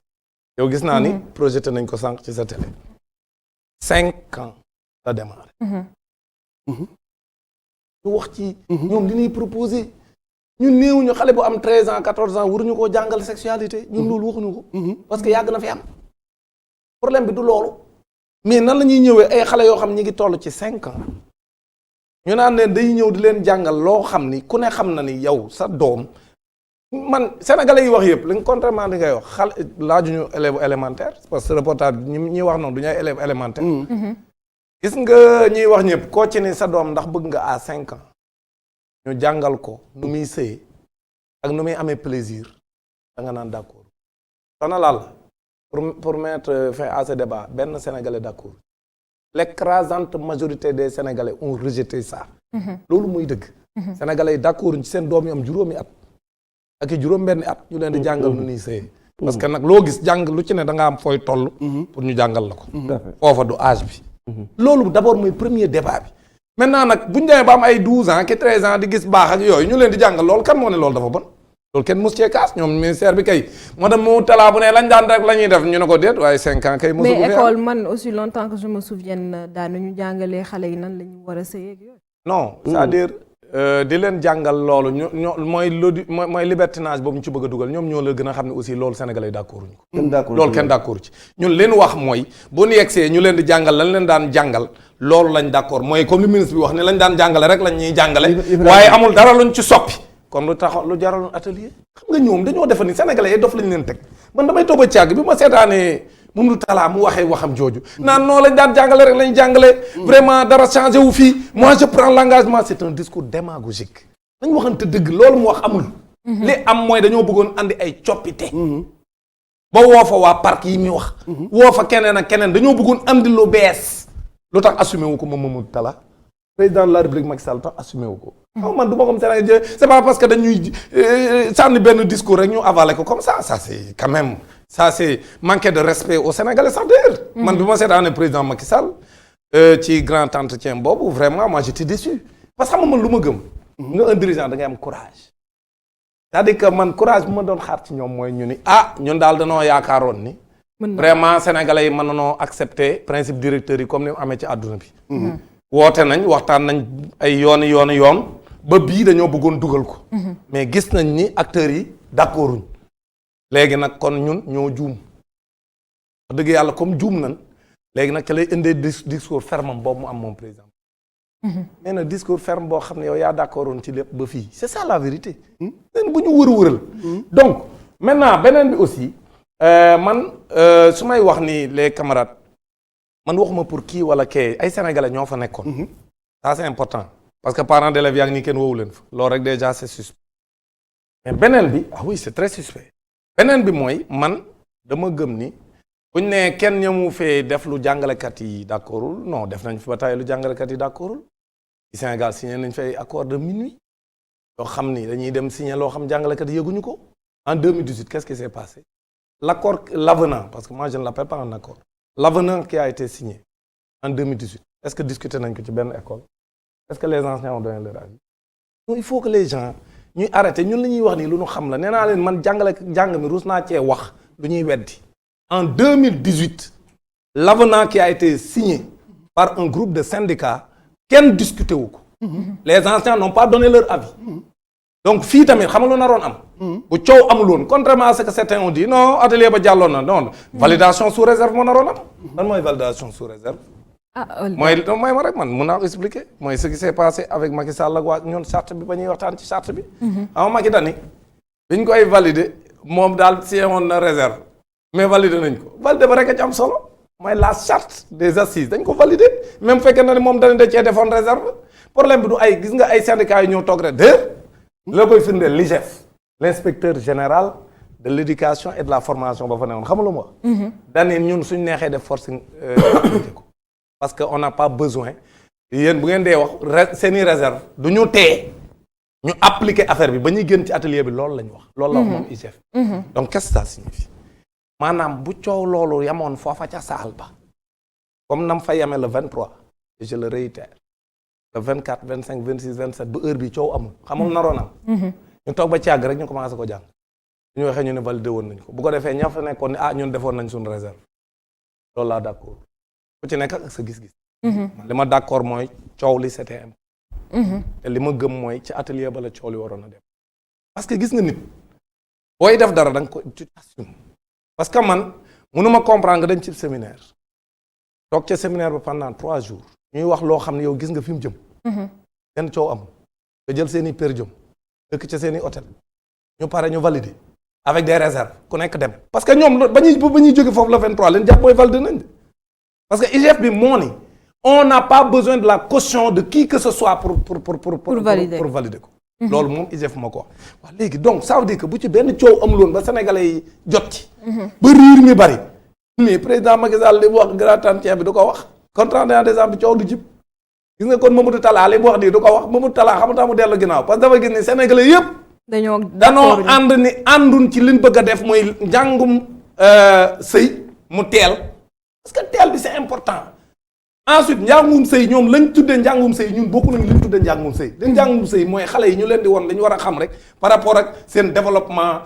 yow gis naa ni projeté nañ ko sànq ci sa télé. 5 ans la démarré. ñu wax ci ñoom li ñuy proposer ñun néew ñu xale bu am 13 ans 14 ans waruñu koo jàngal sexualité ñun loolu waxuñu ko. parce que yàgg na fi am. problème bi du loolu. mais nan la ñuy ñëwee ay xale yoo xam ñi ngi toll ci 5 ans. ñu naan leen day ñëw di leen jàngal loo xam ni ku ne xam na ni yow sa doom man sénégalais yi wax yëpp li contrairement li ngay wax xale laajuñu élève élémentaire parce que reportage ñi wax noonu du ñu ay élève élémentaire. gis nga ñuy wax ñëpp koo ci ni sa doom ndax bëgg nga à 5 ans ñu jàngal ko nu muy sëy ak nu muy amee plaisir da nga naan d'accord. soxna Lalla pour mettre fin à ce débat benn sénégalais d'accord. L'écrasante majorité des Sénégalais ont rejeté ça. loolu muy dëgg. Sénégalais yi d'accord ci seen doom yi am juróomi at. ak i juróom-benni at ñu leen di jàngal nu ñuy sëyee. parce que nag loo gis jàng lu ci ne da nga am fooy toll. pour ñu jàngal la ko. foofa du âge bi. loolu d'abord mooy premier débat bi maintenant nag bu ñu demee ba am ay 12 ans ki 13 ans di gis baax ak yooyu ñu leen di jàngal loolu kan moo ne loolu dafa bon loolu kenn mus cee kaas ñoom ministère bi kay moo tax mu talaa bu ne lañ daan rek la ñuy def ñu ne ko déet waaye 5 ans kay. mosu mais école man aussi longtemps que je me souvienne daanuñu jàngalee xale yi nan la ñu war a sëy ak yooyu. non c'est-à-dire di leen jàngal loolu ñoo mooy libertinage boobu ñu ci bëgg a dugal ñoom ñoo la gën a xam ne aussi loolu sénégalais d'accord ñu ko. loolu kenn d'accord ci ñun leen wax mooy bu ñu yegsee ñu leen di jàngal lañ leen daan jàngal loolu lañ d'accord mooy comme li ministre bi wax ne lañ daan jàngale rek lañ ñuy jàngale waaye amul dara luñ ci soppi kon lu tax lu jaraloon atelier xam nga ñoom dañoo defa ni sénégalais yi dof lañ leen teg man damay toog a càgg bi ma seetaanee Mamadou Talla mu waxee waxam jooju naan noo lañ daan jàngale rek lañ jàngale vraiment dara changé wu fii moi je prends l'engagement c'est un discours démagogique dañ waxante dëgg loolu mu wax amul li am mooy dañoo bëggoon andi ay coppite ba woo fa waa parc yi muy wax woo fa keneen ak keneen dañoo bëggoon andi lu bees lu tax assumé wu ko moom Mamadou Talla président de la République Macky Sall tax assumé wu ko man du ma comme Sénégal c'est pas parce que dañuy sànni benn discours rek ñu avalé ko comme ça c'est quand même ça c'est manquer de respect aux Sénégalais sax d'ailleurs man bi ma seetaanee président Macky Sall ci grand entretien boobu vraiment moi j'étais déçu parce que xam nga man lu ma gëm nga un dirigeant da ngay am courage c'est-à-dire que man courage bu ma doon xaar ci ñoom mooy ñu ni ñun daal danoo yaakaaroon ni vraiment Sénégalais yi mën nanoo accepter principe directeur yi comme ni mu amee ci àdduna bi woote nañ waxtaan nañ ay yoon ba bii dañoo bëggoon dugal ko mais gis nañ ni acteurs yi d'accorduñ léegi nag kon ñun ñoo juum wax dëgg yàlla comme juum nañ léegi nag ca lay indee discours ferme boobu mu am moom président mais nag discours ferme boo xam ne yow yaa d'accordoon ci lépp ba fii c'est ça la vérité leen bu ñu wër-wëral donc maintenant beneen bi aussi man su may wax ni les camarades man waxuma pour kii wala kee ay sénégalais ñoo fa nekkoon ça c'est important parce que parents d'élèves yaa ngi nii kenn woowu leen fa loolu rek déjà c'est suspect mais beneen bi oui c'est très suspect beneen bi mooy man dama gëm ni buñ ne kenn ñamu fee def lu jàngalekat yi d'accordul non def nañ fi ba tey lu jàngalekat yi d'accordul ci Sénégal signé nañ fay accord de minuit yoo xam ni dañuy dem signé loo xam jàngalekat yi yëguñu ko en 2018 qu'est-ce qui s'est passé l'avenant parce que moi je ne l'appelle pas un accord l'avenant qui a été signé en 2018 est-ce que discuté nañ ko ci benn école est-ce que les enseignants ont donné leur avis donc il faut que les gens ñuy arrêter ñun li ñuy wax nii lu ñu xam la nee naa leen man jàng mi ruus naa cee wax lu ñuy weddi en 2018 l'avenant qui a été signé par un groupe de syndicats kenn discuté wu ko les enseignants n'ont pas donné leur avis donc fii tamit xam nga lu naroon am bu coow amul woon contrairement à ce que certains ont dit non atelier ba jàlloon na non validation sous réserve moo naroon am lan mooy validation sous réserve mooy ma rek man mun naa ko expliquer mooy ce qui s'est passé avec Macky Sall ak waa ñoon charte bi ba ñuy waxtaan ci charte bi ama Macky dani biñ koy valider moom daal si woon na réserve mais valider nañ ko valider ba rek a ci am solo mooy la charte des assises dañ ko valider même fekkee na ne moom dañ da cee defoon réserve problème bi du ay gis nga ay syndicats yi ñëw toog rek la koy firndeel l'IGF l'inspecteur général de l'éducation et de la formation ba fa newoon xam nga lu ma wax dani ñun suñ neexee def forcing appliqué ko parce que on n'a pas besoin yéen bu ngeen dee wax seeni réserve du ñu tee ñu appliquer affaire bi ba ñuy génn ci atelier bi loolu la ñu wax loolu la wax moom IGF donc qu'est-ce que ça signifie maanaam bu coow loolu yamoon foofa ca saal ba comme nam fa yamee le 23 et je le réitère le 24 25 26 27 ba heure bi coow amul xamul naroon am ñu toog ba ci àgg rek ñu commencé ko jàng ñu waxee ñu ne validé woon nañ ko bu ko defee ña fa nekkoon ne ñun defoon nañ suñu réserve loolu laa d'accord ku ci nekk ak sa gis-gis li ma d'accord mooy coow li c'était te li ma gëm mooy ci atelier ba la coow li waroon a dem parce que gis nga nit booy def dara da nga ko tu assumes parce que man mënuma comprendre nga dañ ci séminaire toog ca séminaire ba pendant 3 jours ñuy wax loo xam ne yow gis nga fi mu jëm kenn coow amul nga jël seen i per jëm dëkk ca seen i hôtel ñu pare ñu valider avec des réserves ku nekk dem parce que ñoom ba ñuy jóge foofu le 23 leen jàpp mooy valider nañ de parce que IGF bi moo ni on n'a pas besoin de la caution de qui que ce soit pour valider ko loolu moom IGF moo ko wax waaw léegi donc ça veut dire que bu ci benn coow amul woon ba sénégalais yi jot ci ba riir mi bari mais président Macky Sall li mu wax grand entretien bi du ko wax kon 31 décembre bi coow du jib gis nga kon Mamadou Talla li mu wax nii du ko wax Mamadou Talla xam nga mu dellu ginnaaw parce que dafa gis ni sénégalais yëpp danoo ànd ni àndun ci liñ bëgg a def mooy njàngum sëy mu teel parce que teel bi c'est important ensuite njàngum sëy ñoom lañ tuddee njàngum sëy ñun bokku nañ lañ tuddee njàngum sëy dañ njàngum sëy mooy xale yi ñu leen di woon dañu war a xam rek par rapport ak seen développement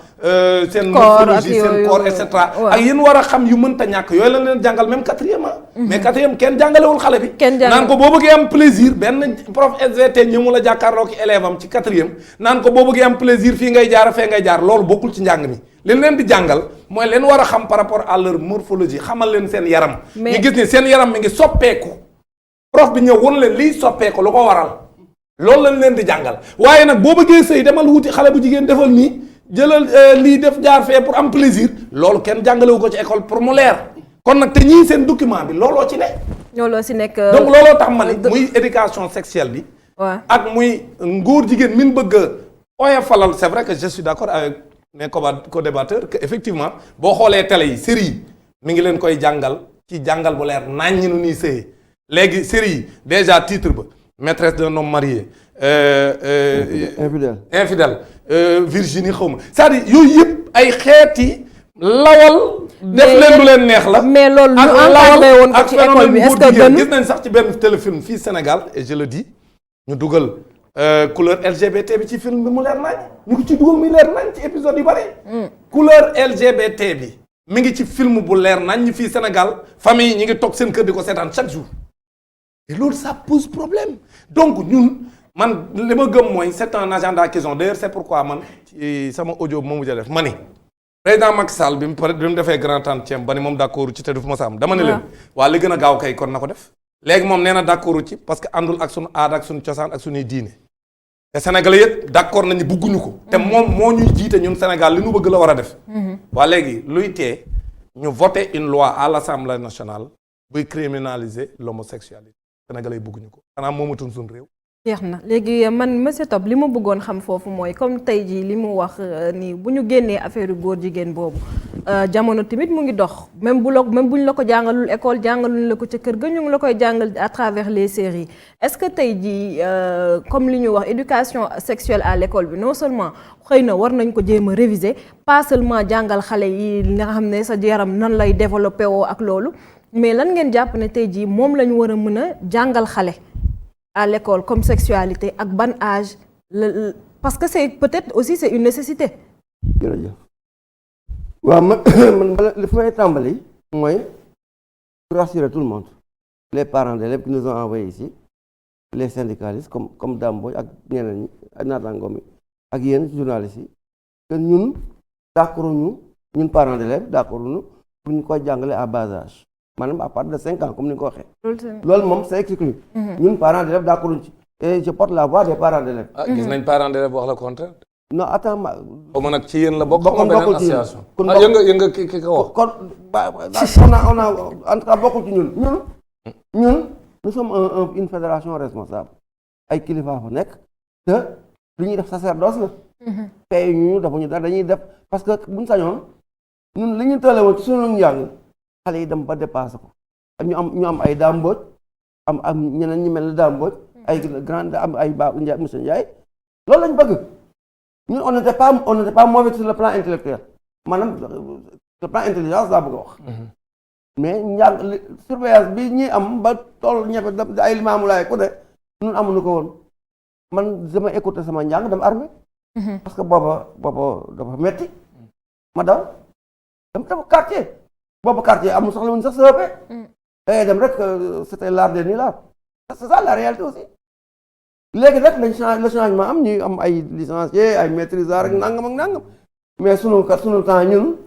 seen morphologie seen corps et cetera ak yéen war a xam yu mënta ñàkk yooyu lañ leen jàngal même quatrième mais quatrième kenn jàngalewul xale bi naan ko boo bëggee am plaisir benn prof SVT ñëmu la jàkkaarloo ki élève am ci quatrième naan ko boo bëggee am plaisir fii ngay jaar fee ngay jaar loolu bokkul ci njàng mi leen leen di jàngal mooy leen war a xam par rapport à leur morphologie xamal leen seen yaram ñu gis ni seen yaram mi ngi soppeeku prof bi ñëw won leen liy soppeeku lu ko waral loolu lañ leen di jàngal waaye nag boo bëggee sëy demal wuti xale bu jigéen defal nii jëlal lii def jaar fee pour am plaisir loolu kenn jàngalewu ko ci école pour mu leer kon nag te ñii seen document bi looloo ci ne looloo si nekk donc looloo tax ma ne muy éducation sexuelle bi ak muy ngóor jigéen min bëgg a oyofalal c'est vrai que je suis d'accord avec mes co-débatteurs que effectivement boo xoolee télé yi série yi mi ngi leen koy jàngal ci jàngal bu leer nañ ñu nii sëyee léegi série yi déjà titre ba maîtresse d'un homme marié infidèle Virginie xaw ma c'est-à-dire yooyu yëpp ay xeeti lawal def leen lu leen neex la mais loolu ñu encadré woon ko ci école bi est-ce que gën gis nañ sax ci benn téléfilm fii Sénégal et je le dis ñu dugal couleur LGBT bi ci film bi mu leer nañ ñu ko ci dugal muy leer nañ ci épisode yu bari couleur LGBT bi mi ngi ci film bu leer nañ ñu fii Sénégal famille yi ñi ngi toog seen kër di ko seetaan chaque jour et loolu ça pose problème donc ñun man li ma gëm mooy c'est un agenda qu'ils ont d'ailleurs c'est pourquoi man ci sama audio bi ma mujj a def ma ni président Macky Sall bi mu defee grand entretien ba ni moom d'accord ci te du ma sa am dama ne leen waa li gën a gaaw kay kon na ko def léegi moom nee na d'accord ci parce que àndul ak suñu aada ak suñu cosaan ak suñuy diine te Sénégalais yëpp d'accord nañu bugguñu ko te moom moo ñuy jiite ñun Sénégal li nu bëgg la war a def waa léegi luy tee ñu voter une loi à l'Assemblée nationale buy criminaliser l'homosexualité Sénégalais yi bugguñu ko xanaa moomatuñ suñu réew jeex na léegi man monsieur Top li ma bëggoon xam foofu mooy comme tey jii li mu wax nii bu ñu génnee affaire góor jigéen boobu jamono tamit mu ngi dox même bu ñu la ko jàngalul école jàngaluñ la ko ca kër ga ñu ngi la koy jàngal à travers les séries est-ce que tey jii comme li ñu wax éducation sexuelle à l'école bi non seulement xëy na war nañ ko jéem a réviser pas seulement jàngal xale yi nga xam ne sa yaram nan lay développé woo ak loolu mais lan ngeen jàpp ne tey jii moom la ñu war a mën a jàngal xale à l'école comme sexualité ak ban âge parce que c'est peut-être aussi c'est une nécessité. jërëjëf waaw man li fi may tàmbali mooy pour rassurer tout le monde les parents d'élèves qui nous ont envoyé ici les syndicalistes comme Dame Mbodj ak ñeneen ñi ak naataangoom yi ak yéen journalistes yi que ñun d'accord ñun parents d'élèves d'accord ñu pour ñu koy jàngale à bas âge maanaam à partir de 5 ans comme ni nga ko waxee. loolu moom c'est exclu. ñun parents d'élèves d'accord ci et je porte la voix des parents d'élèves. ah gis nañ parents d'élèves wax la contraire. non attends ma. xaw ma nag ci yéen la bokk. bokkul beneen ci association. kon yënga ki ko wax. kon on a en tout cas bokkul ci ñun nous sommes une fédération responsable ay kilifa fa nekk te lu ñuy def sacerdoce la. tey ñu defuñu dara dañuy def parce que buñ sañoon ñun li ñu tële woon ci sunu njàng xale yi dem ba dépassé ko ñu am ay Dame Mbodj am ñeneen ñi mel ni Dame Mbodj ay grande am ay Ba Ndiaye monsieur Ndiaye loolu lañ bëgg ñun on n'était pas mauvais sur le plan intellectuel maanaam le plan intelligence laa bëgg a wax mais njàng surveillance bi ñi am ba tool ñefe ay Limaamu Laay ku de ñun amuñu ko woon man dama écouter sama njàng dem armée parce que booba dafa metti ma daw dem quartier boobu quartier amul soxla wuñ sax CEP dangay dem rek c'était l'art des nullards c'est ça la réalité aussi léegi rek le changement am ñuy am ay licenciés ay maîtrisards rek nangam ak nangam mais sunu temps ñun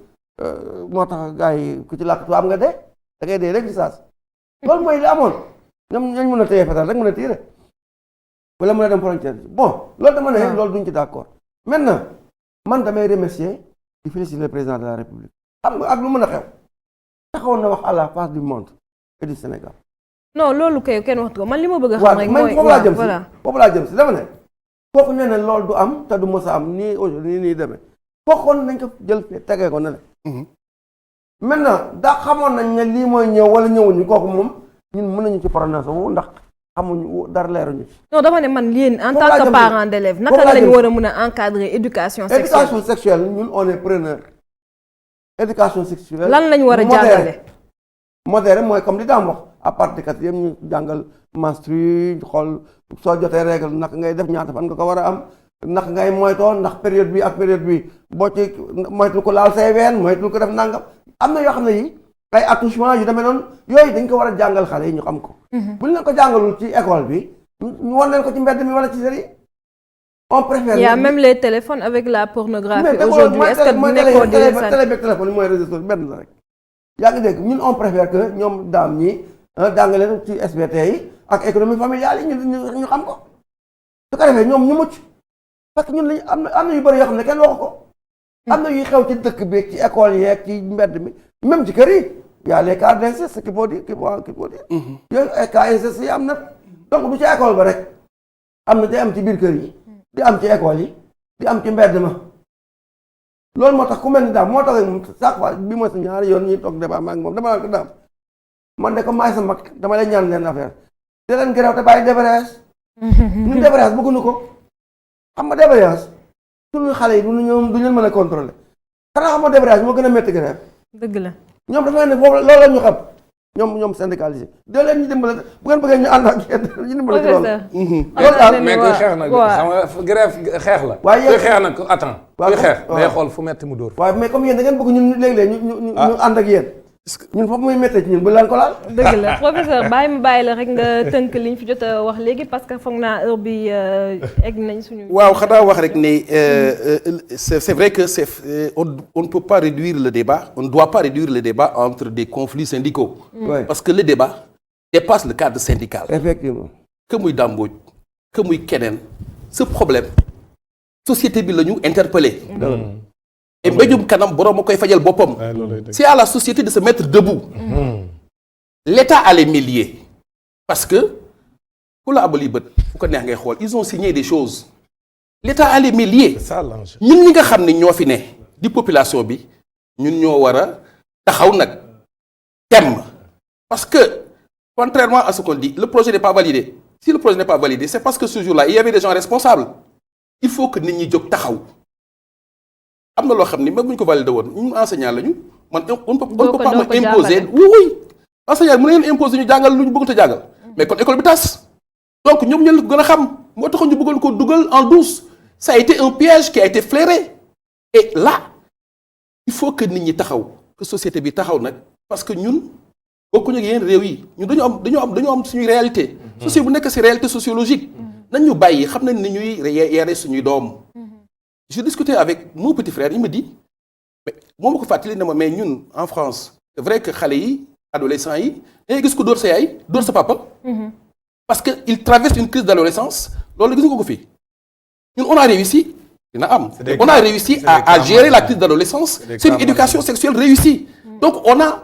moo tax gars yi ku ci làkk tubaab nga dee da ngay dee rek licence loolu mooy li amoon ñoom ñooñ mën a téye fetal rek mën a tiire wala mën a dem frontière bon loolu dama ne loolu duñ ci d'accord maintenant man damay remercier di féliciter le président de la République xam nga ak lu mën a xew taxawoon na wax à la face du monde et du Sénégal. non loolu kay kenn waxtu ko man li ma bëgg a xam rek mooy foofu laa jëm si dama ne kooku nee na loolu du am te du mës a am nii aujourd'hui nii demee kooku nañ ko jël tegee ko ne la maintenant daa xamoon nañ ne lii mooy ñëw wala ñëwuñu kooku moom ñun mën nañu ci prononcé wu ndax xamuñu dara leeruñu ci. non dama ne man yéen en tant que parent d'élève naka lañu war a mën a encadrer éducation sexuelle ñun on est preneur éducation sexuelle lan lañu war a jàngale modéré mooy comme li daam wax à partir de 4e ñu jàngal menstru xool soo jotee règle naka ngay def ñaata fan nga ko war a am naka ngay moytoo ndax période bi ak période bi boo ci moytul ko laal say ween moytul ko def nangam am na yoo xam ne yi ay attouchement yu demee noonu yooyu dañ ko war a jàngal xale yi ñu xam ko. bu ñu leen ko jàngalul ci école bi ñu wan leen ko ci mbedd mi wala ci série on préfère. Il y a même les téléphones avec la pornographie aujourd'hui. Est-ce que bu nekkoon di leen télé beeg téléphone yi mooy réseaux sociaux benn la rek. yaa ngi dégg ñun on préfère que ñoom daam ñi jàngale ci SBT yi ak économie familiale yi ñu xam ko su ko defee ñoom ñu mucc parce que ñun lañu am na yu bëri yoo xam ne kenn waxu ko. am na yuy xew ci dëkk bi ci école yeeg ci mbedd mi même ci kër yi y a les cas d'inceste qu'il faut dire yooyu ay cas inceste yi am na donc du ci école ba rek am na day am ci biir kër yi di am ci école yi di am ci mbedd ma loolu moo tax ku mel ni daam moo tax moom chaque fois bi mooy sa ñaari yoon ñuy toog débat maag moom dama naan ko daam man de comme maay sa mag dama lay ñaan leen affaire de leen gërëw te bàyyi débrayage ñun débrayage bëgguñu ko xam nga débrayage suñu xale yi duñu leen mën a contrôler xanaa xam nga débrayage moo gën a métti grève dëgg la ñoom dafa ne foofu loolu la ñu xam ñoom syndicalisé de leen ñu dimbale bu ngeen bëggee ñu ànd ak yéen ñu dimbale ci loolu loolu daal mais kuy xeex nag xam nga grève xeex la waaye kuy xeex nag attends kuy xeex day xool fu metti mu dóor waaye mais comme yéen da ngeen bëgg ñun léeg-léeg ñu ànd ak yéen ñun foofu muy méttee ci ñun bu leen ko laal dëgg la professeur bàyyi la rek nga tënk liñ fi jot a wax léegi parce que foog naa heure bi egg nañ suñu waaw xanaa wax rek ne c'est vrai que on ne peut pas réduire le débat on ne doit pas réduire le débat entre des conflits syndicaux parce que le débat dépasse le cadre syndical effectivement que muy dàmbooj que muy keneen ce problème société bi la ñu interpellé et mbéjum kanam boroom a koy fajal boppam. C'est à la société de se mettre debout. L'État a les milliers. Parce que ku la abali bët fu ko neex ngay xool ils ont signé des choses. L'État a les milliers. C'est ça l'enjeu. ñun ñi nga xam ne ñoo fi ne di population bi ñun ñoo war a taxaw nag tem parce que contrairement à ce qu'on dit le projet n'est pas validé. Si le projet n'est pas validé c'est parce que ce jour-là il y avait des gens responsables. Il faut que nit ñi jóg taxaw. am na loo xam ni même bu ñu ko validé woon ñun enseignant lañu man on ne peut pas m'imposer oui enseignant mën na leen imposer ñu jàngal lu ñu bëgg a jàngal mais kon école bi tas donc ñoom ñoo gën a xam moo taxoon ñu bëggoon ko dugal en douce ça a été un piège qui a été flairé et là il faut que nit ñi taxaw que société bi taxaw nag parce que ñun bokkuñu ak yeneen réew yi ñun dañoo am suñuy réalité société bu nekk ci réalité sociologique nañ ñu bàyyi xam nañ ni ñuy yare suñuy doom. Je discutais avec mon petit frère, il me dit, mais moi je me fàttali ne ma mais ñun en France, c'est vrai que xale yi adolescents yi dañuy gis ko dóor sa yaay dóor sa papa. Parce que il traverse une crise d'adolescence loolu gis nga ko fi ñun on a réussi dina am. On a réussi à gérer la crise d'adolescence. C'est une éducation sexuelle réussie. Donc on a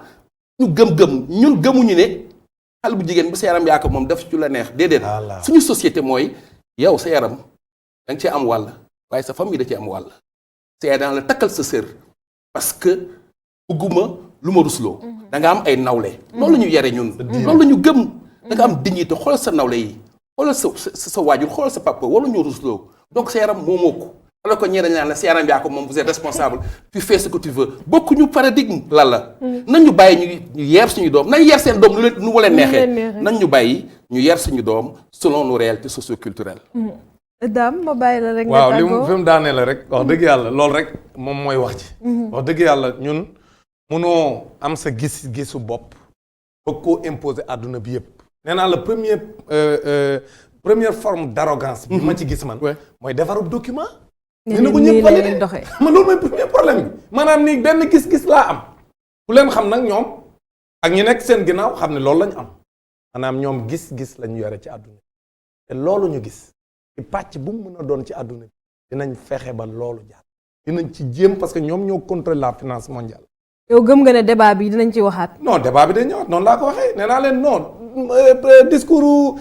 ñu gëm-gëm ñun gëmuñu ne xale bu jigéen bu sa yaram yaa ko moom def ci la neex déedéet. suñu société mooy yow sa yaram da nga cee am wàll. waaye sa famille da ci am wàll c'est dans la takkal sa sër parce que bëgguma lu ma rusloo da nga am ay nawle loolu la ñu yare ñun loolu la ñu gëm da nga am dignité xoolal sa nawle yi xoolal sa waajur xoolal sa papa wala ñu rusloo donc sa yaram moomoo ko alors que ñee dañ naan la sa yaram yaa ko moom vous êtes responsable tu fais ce que tu veux bokkuñu paradigme lan la nañ ñu bàyyi ñu yeer suñu doom nañ yeer seen doom nu mu leen neexee nañ ñu bàyyi ñu yeer suñu doom selon nos réalités socio-culturelles. Dame ma bàyyi la rek. waaw li mu fi mu daanee la rek wax dëgg yàlla loolu rek moom mooy wax ci. wax dëgg yàlla ñun mënoo am sa gis-gisu bopp ba koo imposer àdduna bi yëpp. nee naa la première forme d'arrogance. bi ma ci gis man. mooy defarub document. nii la ñuy doxee ma loolu mooy premier problème bi. maanaam ni benn gis-gis laa am. ku leen xam nag ñoom ak ñi nekk seen ginnaaw xam ne loolu la ñu am maanaam ñoom gis-gis la ñu yore ci àdduna te loolu ñu gis. ci pàcc bu mu mën a doon ci àdduna bi dinañ fexe ba loolu jàll dinañ ci jéem parce que ñoom ñoo contrôler la finance mondiale. yow gëm nga ne débat bi dinañ ci waxaat. non débat bi dañ ñëwaat noonu laa ko waxee nee naa leen non discours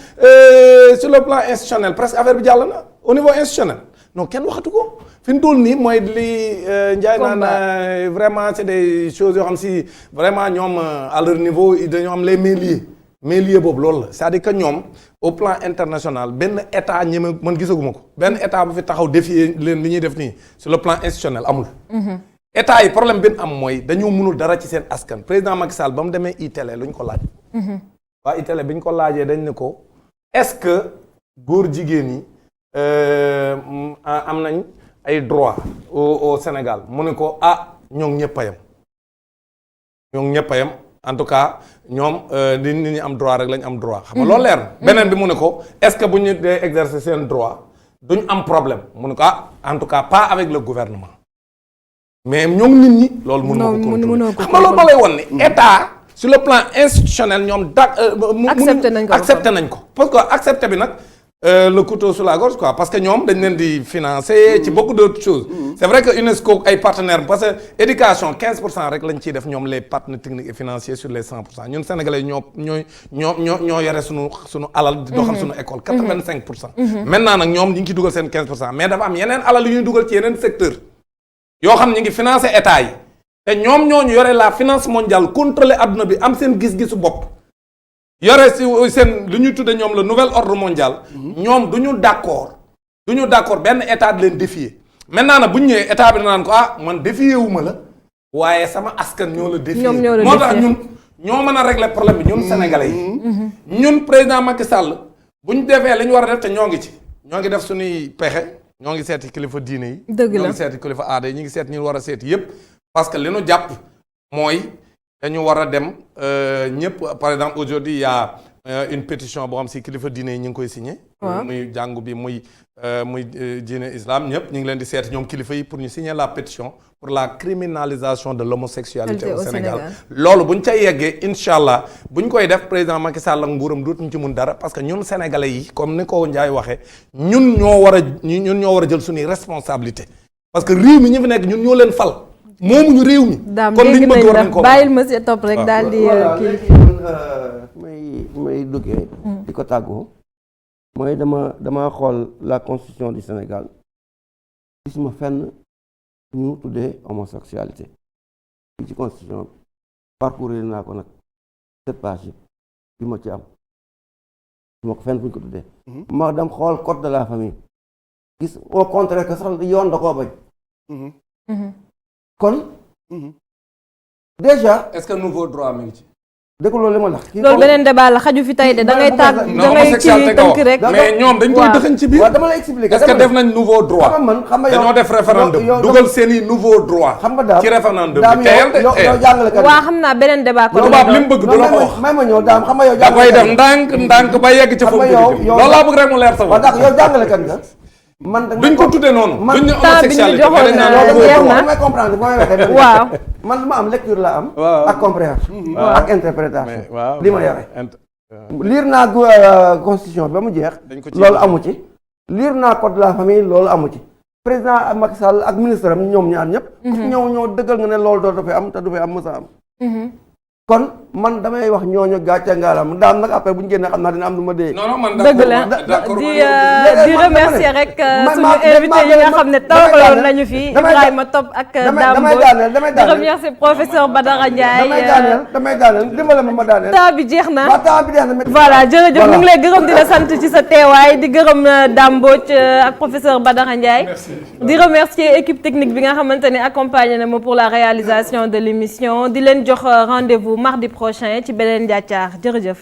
sur le plan institutionnel presque affaire bi jàll na au niveau institutionnel non kenn waxatu ko fi mu toll nii mooy li Ndiaye naan vraiment c'est des choses yoo xam si vraiment ñoom à leur niveau dañoo am les mains liées. mais lieu boobu loolu la c'est-à-dire que ñoom au plan international benn état ñeme man gisaguma ko benn état bu fi taxaw défier leen li ñuy def nii sur le plan institutionnel amul. état yi problème bi am mooy dañoo mënul dara ci seen askan président Macky Sall ba mu demee ITL lu ñu ko laaj. waa Italie bi ñu ko laajee dañ ne ko est-ce que góor jigéen yi am nañ ay droit au Sénégal mu ne ko ñoo ngi ñëpp a yem ñoo ngi ñëpp a yem en tout cas ñoom nit ñi am droit rek lañ am droit. xam nga loolu leer na. beneen bi mu ne ko est-ce que bu ñu dee exercer seen droit duñ am problème mu ne ko en tout cas pas avec le gouvernement mais ñoom nit ñi. loolu mënoo ko contrôler xam nga loolu ma lay won ni état sur le plan institutionnel ñoom accepté nañ ko parce que accepté bi nag. Le couteau sous la gorge quoi parce que ñoom dañ leen di financer ci beaucoup d'autres choses. C'est vrai que UNESCO ay partenaires parce que éducation 15% rek lañ ciy def ñoom les partenaires techniques et financiers sur les 100% ñun sénégalais ñoo yore sunu alal. di doxal sunu école 85%. maintenant nag ñoom ñu ngi ciy dugal seen 15% mais dafa am yeneen alal yu ñuy dugal ci yeneen secteur yoo xam ñu ngi financer état yi te ñoom ñoo ñu yore la finance mondiale contrôler adduna bi am seen gis-gisu bopp. yore si seen lu ñuy tudde ñoom le nouvel ordre mondial ñoom du ñu d'accord benn état di leen défier maintenant nag bu ñu ñëwee état bi naan ko man défier wu ma la waaye sama askan ñoo la défier moo tax ñun ñoo mën a régler problème bi ñun sénégalais yi ñun président Macky Sall bu ñu defee li ñu war a def te ñoo ngi def suñuy pexe ñoo ngi seeti kilifa diine yi ñoo ngi seeti kilifa aada yi ñu ngi seet ñu war a seeti yépp parce que li ñu jàpp mooy dañu war a dem ñëpp par exemple aujourd'hui il y a une pétition boo xam si kilifa diine yi ñu ngi koy signé. muy jàngu bi muy diine islam ñëpp ñu ngi leen di seet ñoom kilifa yi pour ñu signer la pétition pour la criminalisation de l'homosexualité au Sénégal. loolu bu ñu ca yeggee incha allah bu ñu koy def président Macky Sall ak nguuram dootuñu ci mun dara parce que ñun sénégalais yi comme ni ko Ndiaye waxee ñun ñoo war a jël suñuy responsabilité parce que réew mi ñu fi nekk ñun ñoo leen fal. moomuñu réew mi. kon li ñu bëgg war nañ ko bàyyil monsieur Top rek daal di. may duggee. di ko tàggoo. mooy dama xool la constitution du Sénégal gisuma fenn ñu tuddee homosexualité ci constitution parcourir naa ko nag 7 pages bi ma ci am gisuma ko fenn fu ñu ko tuddee. ma dem xool code de la famille gis au contraire que sax yoon da koo bañ. kon déjà est-ce que nouveau droit mi ngi ci. dëgg loolu li ma la. loolu beneen débat la xaju fi tey de da ngay tàgg da ngay ci tënk rek. mais ñoom dañ koy dëxañ ci biir. waaw dama lay expliquer. est-ce que def nañ nouveau droit. xam nga yow dañoo def référendum dugal seeni nouveau droit. xam nga daam ci référendum daam bi teyal yow jàngalekat. waaw xam naa beneen débat ko. tubaab li mu bëgg du la ko wax. may ma ñëw daam xam nga yow. da koy def ndànk ba yegg ca foofu. loolu laa bëgg rek mu leer sa bopp. waaw yow jàngalekat nga. man duñ ko tuddee noonu. man temps bi ñu joxoon jeex na damay comprendre bu may waxee. waaw man dama am lecture la am. ak compréhension. ak interprétation. li ma yore. lire naa constitution bi ba mu jeex. loolu amu ci. lire naa code de la famille loolu amu ci. président Macky Sall ak ministre am ñoom ñaar ñëpp. ñoo dëggal nga ne loolu doo dafay am te du fay am mësa am. kon man damay wax ñooñu gàcce ngaalam daam nag après bu ñu génnee xam naa dina am lu ma dee. non man dëgg la di remercier rek suñu invité yi nga xam ne tawagaloon nañu fi Ibrahima Top ak Dame Mbodj di remercier professeur Badara Ndiaye. damay daaneel dimbale ma daaneel. temps bi jeex na. temps bi jeex na. voilà jërëjëf ñu ngi lay gërëm di la sant ci sa teewaay di gërëm Dame Mbodj ak professeur Badara Ndiaye. di remercier équipe technique bi nga xamante ne accompagné na ma pour la réalisation de l'émission di leen jox rendez-vous mardi prochain ci beneen Ndiathiar jërëjëf.